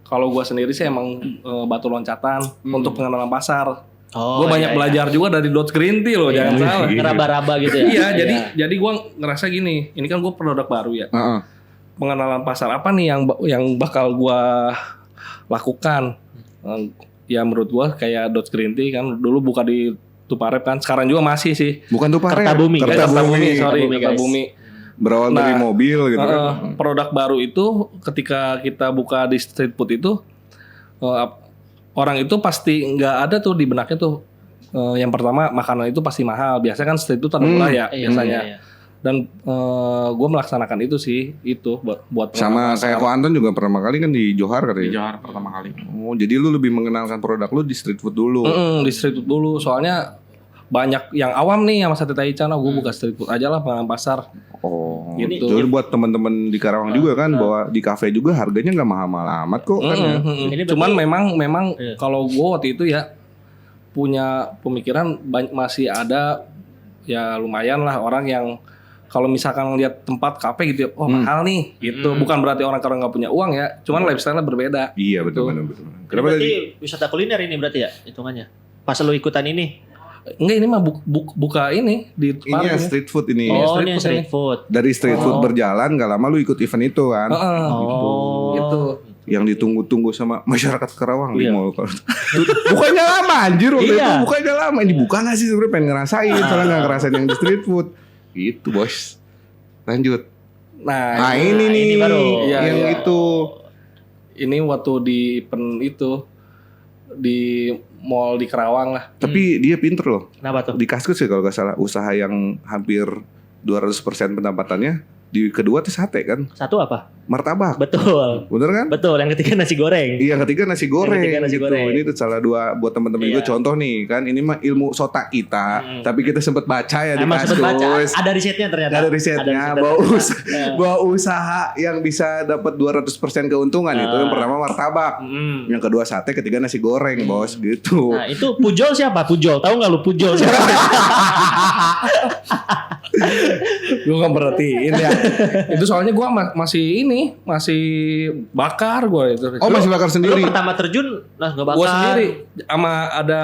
kalau gua sendiri sih emang batu loncatan untuk pengenalan pasar. Gue banyak belajar juga dari Dodge Green Tea loh, jangan salah. Ngeraba-raba gitu ya. Iya, jadi gue ngerasa gini, ini kan gue produk baru ya. Pengenalan pasar apa nih yang bakal gue lakukan? Ya menurut gue kayak Dodge Green Tea kan dulu buka di Tuparep kan, sekarang juga masih sih. Bukan Tuparep. Kertabumi. Kertabumi. Berawal dari mobil gitu kan. Produk baru itu ketika kita buka di street food itu orang itu pasti nggak ada tuh di benaknya tuh. Yang pertama makanan itu pasti mahal. Biasanya kan street food ada murah ya biasanya. Iya. Dan gue melaksanakan itu sih buat sama kayak Ko Anton juga pertama kali kan di Johar katanya. Di Johar pertama kali. Oh, jadi lu lebih mengenalkan produk lu di street food dulu. Di street food dulu. Soalnya banyak yang awam nih sama sate Taichan, gue buka street food aja lah pengenalan pasar. Oh, gitu. Jadi buat teman-teman di Karawang juga kan bahwa di kafe juga harganya nggak mahal-mahal amat kok kan ya. Cuman memang kalau gue waktu itu ya punya pemikiran masih ada ya lumayan lah orang yang kalau misalkan lihat tempat kafe gitu, mahal nih, gitu. Bukan berarti orang nggak punya uang ya, cuman lifestyle-nya berbeda. Iya betul. Kenapa berarti wisata kuliner ini berarti ya hitungannya? Pas lu ikutan ini? Enggak, ini mah buka ini di ini ya street food ini. Oh, ini street food. Dari street food berjalan, gak lama lu ikut event itu kan? Gitu. Yang ditunggu-tunggu sama masyarakat Karawang di mall. Bukannya lama anjir waktu itu, bukannya lama. Ini bukan nggak sih sebenarnya pengen ngerasain, soalnya nggak ngerasain yang di street food. Gitu bos. Lanjut. Nah, ini nih baru. yang Iya. itu. Ini waktu di di mall di Kerawang lah. Tapi dia pinter loh. Kenapa tuh? Di Kaskus ya kalau nggak salah, usaha yang hampir 200% pendapatannya. Di kedua tuh sate kan, Satu apa? martabak. Betul. Bener kan? Betul. Yang ketiga nasi goreng. Iya, ketiga nasi goreng. ketiga nasi gitu. goreng. Ini tuh salah dua buat teman-teman juga Iya. contoh nih kan. Ini mah ilmu sotak kita, tapi kita sempat baca ya di Emang sempet baca. Kaskus. Ada risetnya ternyata. Ada risetnya bahwa usaha yang bisa dapat 200% keuntungan itu yang pertama martabak, yang kedua sate, ketiga nasi goreng, Bos, gitu. Nah, itu Pujol siapa? Pujol. Tahu nggak lu Pujol siapa? Gue gak perhatiin ya. Itu soalnya gue masih bakar gue itu. Oh, masih bakar Lu sendiri. pertama terjun nggak bakar. Gue sendiri sama ada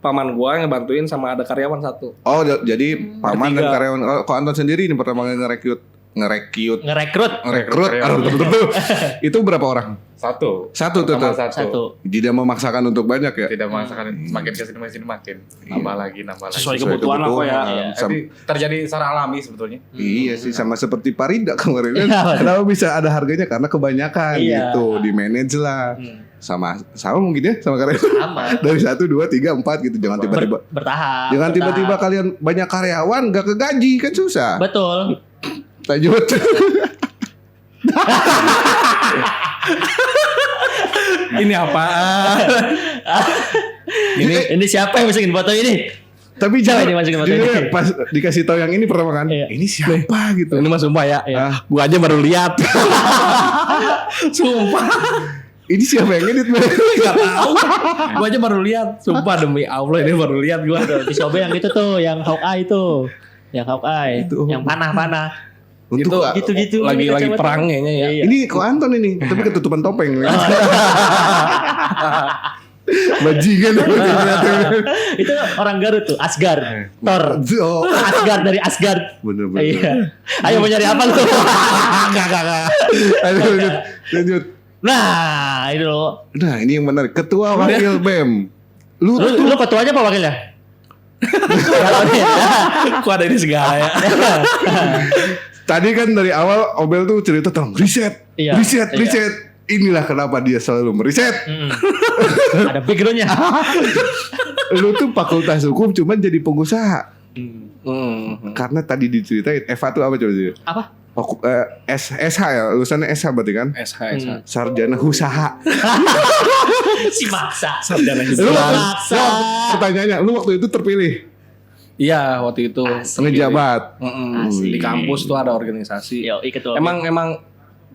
paman gue yang bantuin sama ada karyawan satu. Oh, jadi paman dan Bertiga. karyawan. Kok Anton sendiri ini pertama kali ngerekrut. Ngerekrut. Itu berapa orang? Satu Tuh. Satu. Tidak memaksakan untuk banyak ya. tidak merasakan semakin kesini makin nambah lagi Sesuai kebutuhan aku ya. Jadi terjadi secara alami sebetulnya. Iya sih, sama seperti Parida kemarin kan. Iya, betul. Kenapa bisa ada harganya karena kebanyakan Iya. gitu, di manage lah. Sama mungkin ya sama karyawan. Sama. Dari 1, 2, 3, 4 gitu. Jangan tiba-tiba Bertahap. jangan tiba-tiba kalian banyak karyawan gak kegaji kan susah. Betul. Lanjut. Ini apaan? Ini siapa yang masukin foto ini? Tapi Siapa jangan ini masukin foto jujur ini? ya, pas dikasih tahu yang ini pertama kan. Iya. Ini siapa gitu. Ini mah sumpah ya. Iya. Gue aja baru lihat. Sumpah. Ini siapa yang edit? Gak tahu. Gue aja baru lihat. Sumpah demi Allah ini baru lihat gue. Di Sobe yang itu tuh, yang Hawkeye itu. Yang Hawkeye, Itu. yang panah-panah. Untuk Gitu-gitu. Lagi Kacamata. perang kayaknya ya. Iya. ini kok Anton ini, tapi ketutupan topeng. Bajingan. Itu orang Garut tuh, Asgard. Thor. Oh, Asgard dari Asgard. bener. Iya. Ayo mau nyari apa lu? Enggak. Lanjut. Nah, itu loh. Nah, ini yang menarik. Ketua Wakil BEM. Lu ketuanya apa wakilnya? Kok ada ini segala ya. Tadi kan dari awal Obel tuh cerita tentang riset. Iya. Riset. Inilah kenapa dia selalu meriset. Ada backgroundnya. Lu tuh fakultas hukum cuman jadi pengusaha. Karena tadi diceritain Eva tuh apa coba sih? Apa? SH ya, lulusannya SH berarti kan? SH. Sarjana usaha. Si maksa. Sarjana Lu hiburan. Maksa. pertanyaannya, lu waktu itu terpilih Iya waktu itu. ngejabat. Asik. Di kampus tuh ada organisasi. Yo, ketua. Emang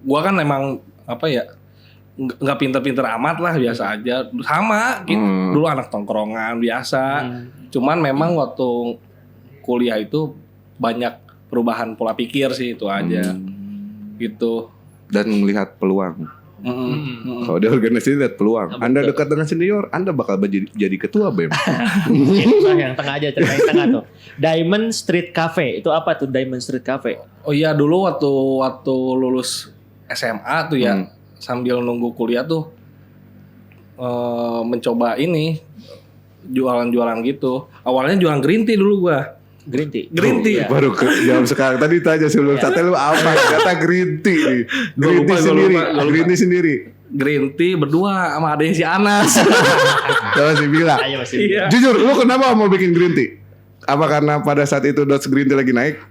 gua kan emang apa ya? Nggak pinter-pinter amat lah, biasa aja. Sama gitu. Dulu anak tongkrongan biasa. Cuman memang waktu kuliah itu banyak perubahan pola pikir sih, itu aja. Gitu. Dan melihat peluang. Kalau di organisasi lihat peluang. Betul. Anda dekat dengan senior, Anda bakal jadi ketua BEM. Nah, yang tengah aja, yang tengah tuh. Diamond Street Cafe. Itu apa tuh Diamond Street Cafe? Oh iya, dulu waktu lulus SMA tuh ya, sambil nunggu kuliah tuh mencoba ini jualan-jualan gitu. Awalnya jualan green tea dulu gua. Green tea. Green tea. Iya. Baru jawab sekarang. Tadi tanya sebelum sate lu apa? Kata green tea nih. Green tea Gua sendiri. lupa. Green tea sendiri. Green tea berdua sama adanya si Anas. Kalau sih bilang. Ayo masih. Iya. Jujur, lu kenapa mau bikin green tea? Apa karena pada saat itu Dodge green tea lagi naik?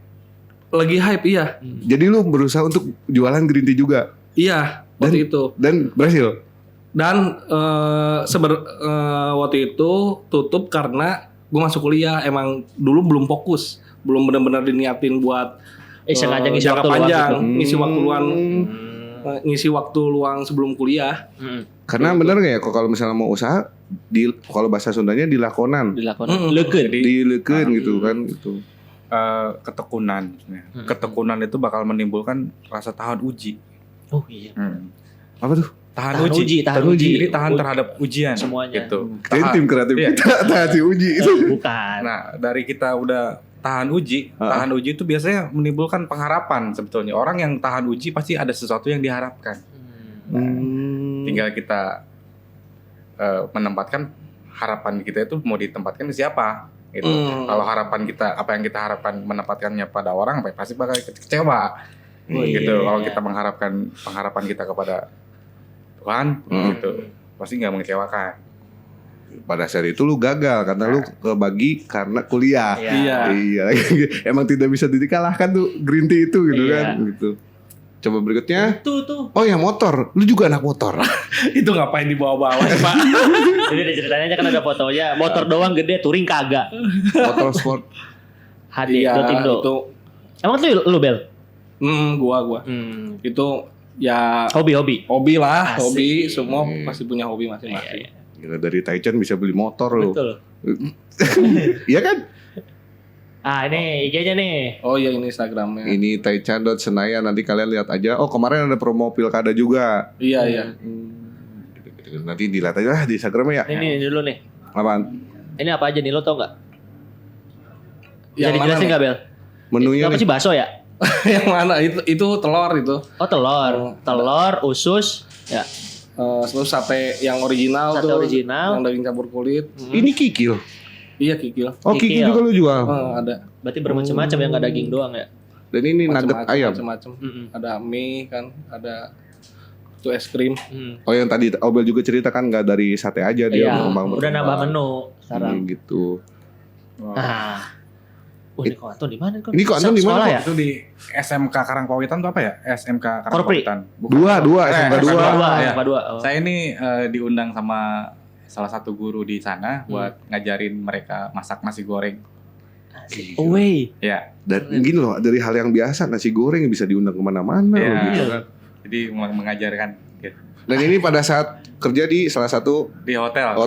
Lagi hype iya. Jadi lu berusaha untuk jualan green tea juga. Iya, waktu itu. Dan berhasil. Dan waktu itu tutup karena gue masuk kuliah. Emang dulu belum fokus, belum benar-benar diniatin buat Sengaja ngisi jangka waktu luang panjang, gitu. ngisi waktu luang, ngisi waktu luang sebelum kuliah. Karena bener nggak ya kalau misalnya mau usaha kalau bahasa Sundanya dilakonan, Dilakukan. Leukeun. dileukeun gitu kan gitu. Ketekunan. Ketekunan itu bakal menimbulkan rasa tahan uji. Oh iya. Apa tuh? Tahan uji. Tahan uji. Jadi tahan terhadap ujian. Semuanya. Gitu. Ini tim kreatif Iya. kita tahan si uji itu. Bukan. Nah, dari kita udah tahan uji itu biasanya menimbulkan pengharapan sebetulnya. Orang yang tahan uji pasti ada sesuatu yang diharapkan. Tinggal kita menempatkan harapan kita itu mau ditempatkan ke siapa gitu. Kalau harapan kita, apa yang kita harapkan menempatkannya pada orang, pasti bakal kecewa gitu. Kalau kita pengharapan kita kepada Tuhan gitu, pasti nggak mengecewakan. Pada saat itu lu gagal karena lu kebagi karena kuliah. Iya. Emang tidak bisa dikalahkan tuh Green Tea itu gitu kan gitu. Coba berikutnya. Tuh. Oh ya motor. Lu juga anak motor. Itu ngapain dibawa-bawa sih, Pak? Jadi ceritanya aja kan ada fotonya. Motor doang gede, touring kagak. Motor sport. HD itu. Emang lu Bel? Gua. Itu ya hobi lah. Asik. Hobi semua pasti punya hobi masing-masing. Gila, dari Taichan bisa beli motor lu. Betul. Iya kan? Ini IG-nya nih. Oh iya, ini Instagramnya. Ini taichan.senayan, nanti kalian lihat aja. Oh kemarin ada promo pilkada juga. Iya. Nanti dilihat aja lah di Instagramnya ya. Ini dulu nih. Apaan? Ini apa aja nih, lo tau nggak? Bisa Yang dijelasin nggak Bel? Menunya apa nih. sih bakso ya? Yang mana? Itu telur itu. Oh telur, usus, ya. Terus sate yang original Sate tuh. original. Yang daging campur kulit. Ini kikil. Iya, kikil. Oh kikil juga lu jual. Ada. Berarti bermacam-macam yang nggak daging doang ya? Dan ini nugget ayam. Macam-macam. Ada mie kan, ada itu es krim. Oh yang tadi Obel juga cerita kan nggak dari sate aja dia berkembang. Udah nambah menu sekarang. Gitu. Ini kok Anton di mana kok? Ini kok Anton di mana ya? Itu di SMK Karangpawitan tuh apa ya? SMK Karangpawitan. Dua SMK 2. Saya ini diundang sama salah satu guru di sana buat ngajarin mereka masak nasi goreng. Ya. Dan gini loh, dari hal yang biasa nasi goreng bisa diundang kemana-mana loh, gitu kan. Jadi mengajarkan gitu. Dan ini pada saat kerja di salah satu Di hotel.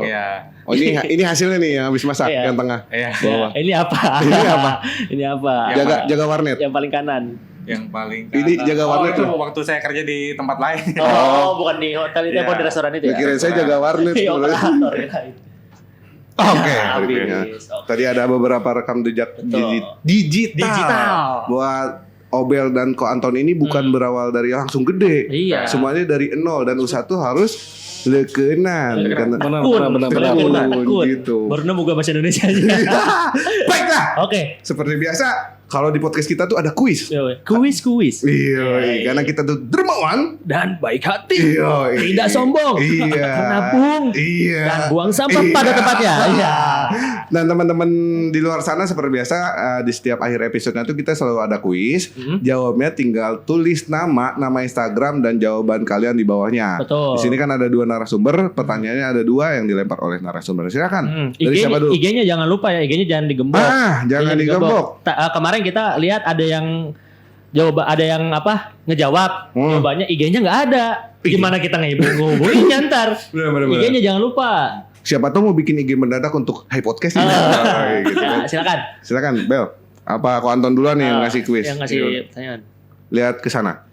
Iya. Oh ini hasilnya nih yang habis masak yang tengah. Iya. Bawah. Ini apa? Ini apa? Jaga warnet. Yang paling kanan. Yang paling Ini jaga warnet itu tuh. waktu saya kerja di tempat lain. Oh, bukan di hotel itu, bukan di restoran itu ya? Kirain saya jaga warnet. Iya, operator Oke. habis. Tadi ada beberapa rekam jejak digital. Buat Obel dan Ko Anton ini bukan berawal dari langsung gede. Iya. Semuanya dari nol dan usaha tuh harus lekenan. Benar. Tekun. Gitu. Baru nemu gue bahasa Indonesia aja. Baiklah. Oke. Seperti biasa, kalau di podcast kita tuh ada kuis. Kuis. Iya, karena kita tuh dermawan Dan baik hati. Iya. Tidak sombong. Iya. Menabung. Iya. Dan buang sampah pada tempatnya. Iya. Dan teman-teman di luar sana seperti biasa di setiap akhir episodenya tuh kita selalu ada kuis. Jawabnya tinggal tulis nama Instagram dan jawaban kalian di bawahnya. Betul. Di sini kan ada 2 narasumber, pertanyaannya ada 2 yang dilempar oleh narasumber. Silakan. Dari siapa dulu? IG-nya jangan lupa ya, IG-nya jangan digembok. Jangan digembok. Kemarin kita lihat ada yang ngejawab, jawabannya IG-nya nggak ada. Gimana kita ngehubungin nyantar? Bener. IG-nya jangan lupa. Siapa tahu mau bikin IG mendadak untuk Hai Podcast ini. Gitu kan. Silakan, Bel. Apa Ko Anton duluan nih yang ngasih kuis? Yang ngasih pertanyaan. Lihat ke sana.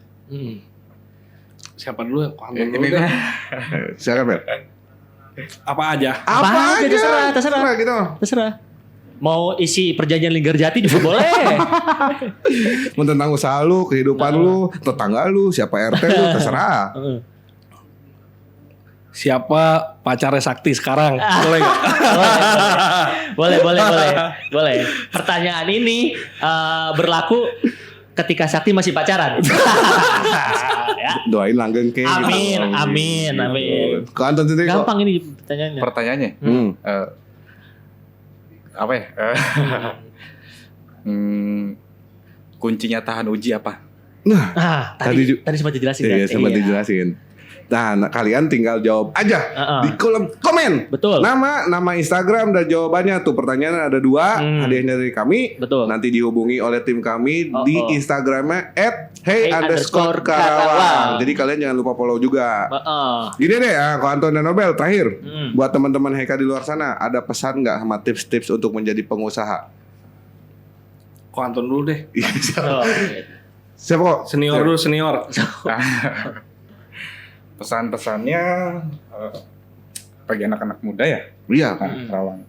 Siapa dulu yang Ko Anton dulu deh? Silakan, Bel. Apa aja? Apa aja, terserah. Gitu. Terserah. Mau isi perjanjian Linggarjati juga boleh. Mau tentang usaha lu, kehidupan lu, tetangga lu, siapa RT lu, terserah. Siapa pacarnya Sakti sekarang? Boleh nggak? Boleh. Pertanyaan ini berlaku ketika Sakti masih pacaran. Ya. Doain langgeng ke. Amin. Ko Anton sendiri kok. Gampang ini pertanyaannya. Pertanyaannya. Apa ya? Kuncinya tahan uji apa? Nah, tadi sempat dijelasin iya, ya. sempat dijelasin. Nah, kalian tinggal jawab aja di kolom komen. Betul. Nama Instagram dan jawabannya tuh. Pertanyaan ada 2, hadiahnya dari kami. Betul. Nanti dihubungi oleh tim kami di Instagramnya @hey_karawang. Jadi kalian jangan lupa follow juga. Gini deh ya, Ko Anton dan Nobel terakhir. Buat teman-teman Heka di luar sana, ada pesan nggak sama tips-tips untuk menjadi pengusaha? Ko Anton dulu deh. Siapa kok? Senior. Pesan-pesannya bagi anak-anak muda ya. Iya. Karawang.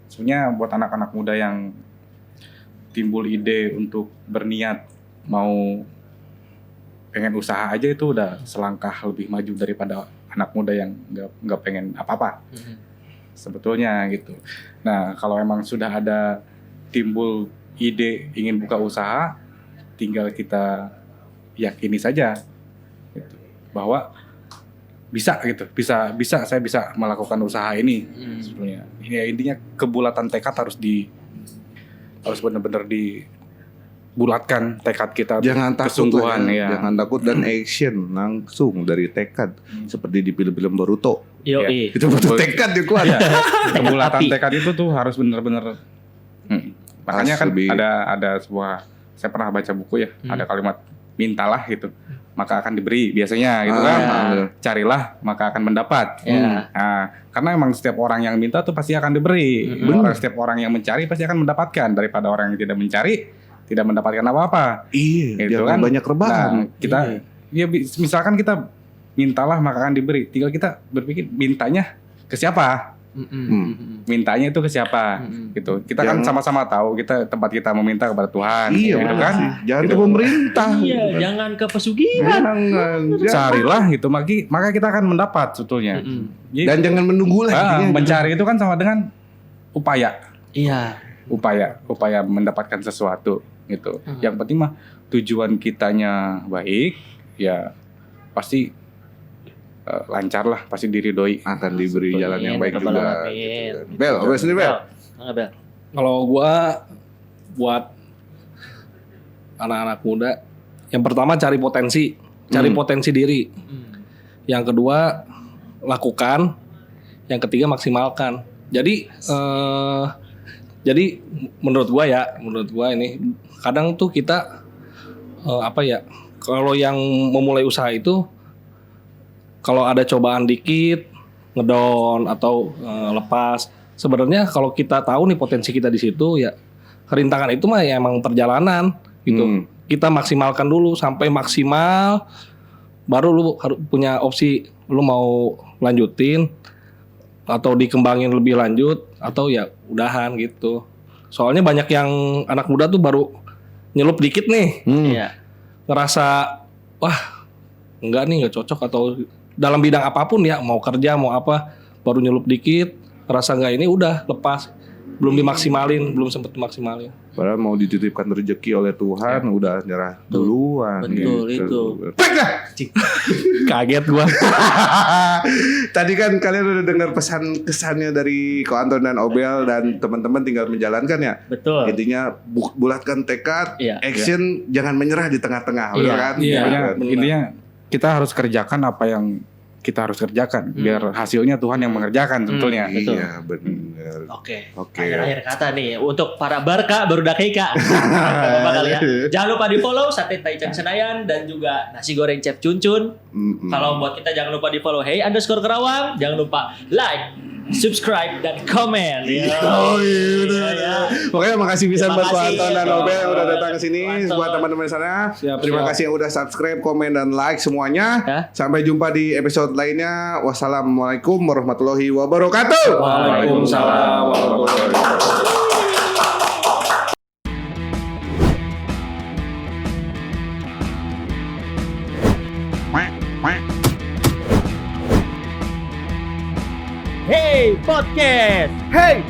Sebenarnya buat anak-anak muda yang timbul ide untuk berniat mau pengen usaha aja, itu udah selangkah lebih maju daripada anak muda yang nggak pengen apa-apa. Sebetulnya gitu. Nah, kalau emang sudah ada timbul ide ingin buka usaha, tinggal kita yakini saja gitu, bahwa bisa gitu, bisa saya bisa melakukan usaha ini sebenarnya. Ya, intinya kebulatan tekad harus benar-benar dibulatkan tekad kita, jangan takut kesungguhan ya. Jangan takut dan action langsung dari tekad seperti di film-film Boruto. Yo, Ya. Itu butuh tekad yang kuat. Kebulatan tekad itu tuh harus benar-benar makanya kan lebih. ada sebuah, saya pernah baca buku ya, ada kalimat mintalah gitu maka akan diberi biasanya gitu kan. Carilah maka akan mendapat. Nah, karena emang setiap orang yang minta tuh pasti akan diberi. Setiap orang yang mencari pasti akan mendapatkan, daripada orang yang tidak mencari tidak mendapatkan apa-apa. Iya, Gitu jangan kan. banyak rebahan. Nah, kita ya misalkan kita mintalah maka akan diberi. Tinggal kita berpikir mintanya ke siapa? Mintanya itu ke siapa? Gitu. Kita kan sama-sama tahu kita tempat kita meminta kepada Tuhan. Iya, gitu kan. Jangan ke pemerintah. Iya, jangan ke pesugihan. Jangan. Carilah gitu, maka kita akan mendapat sebetulnya. Jadi, Dan jangan menunggu lah. mencari itu kan sama dengan upaya. Iya. Upaya mendapatkan sesuatu gitu. Yang penting mah tujuan kitanya baik, ya pasti lancar lah, pasti diridhoi. Akan diberi jalan yang baik Rabbal juga. alamin. Bel, Bel sendiri Bel. Bel. Kalau gua buat anak-anak muda, yang pertama cari potensi diri. Yang kedua lakukan, yang ketiga maksimalkan. Jadi menurut gua ini kadang tuh kita kalau yang memulai usaha itu kalau ada cobaan dikit ngedown atau lepas, sebenarnya kalau kita tahu nih potensi kita di situ, ya kerintangan itu mah ya emang perjalanan gitu. Kita maksimalkan dulu sampai maksimal, baru lu harus punya opsi lu mau lanjutin atau dikembangin lebih lanjut atau ya udahan gitu. Soalnya banyak yang anak muda tuh baru nyelup dikit nih, ngerasa wah enggak nih, nggak cocok, atau dalam bidang apapun ya, mau kerja mau apa, baru nyelup dikit, ngerasa nggak ini, udah lepas, belum sempet dimaksimalin. Padahal mau dititipkan rezeki oleh Tuhan, udah nyerah duluan. Betul itu. Kaget gua. Tadi kan kalian udah dengar pesan kesannya dari Ko Anton dan Obel, dan teman-teman tinggal menjalankan ya. Betul. Intinya bulatkan tekad, Iya. action, jangan menyerah di tengah-tengah, Iya. benar kan? Iya. Intinya kita harus kerjakan apa yang kita harus kerjakan, biar hasilnya Tuhan yang mengerjakan sebetulnya. Iya, benar. Oke. Oke. Akhir kata nih untuk para Barca baru Kak. Apa kali ya? Jangan lupa di-follow Sate Taichan Senayan dan juga nasi goreng Chef Cuncun. Kalau buat kita jangan lupa di-follow Hey_Kerawang. Jangan lupa like, subscribe dan komen. Oh iya. Pokoknya makasih bisa buat Ko Anton dan Obel yang udah datang ke sini. Buat teman-teman di sana, terima kasih yang udah subscribe, komen dan like semuanya. Sampai jumpa di episode lainnya. Wassalamualaikum warahmatullahi wabarakatuh. Waalaikumsalam warahmatullahi wabarakatuh. Hey Podcast. Hey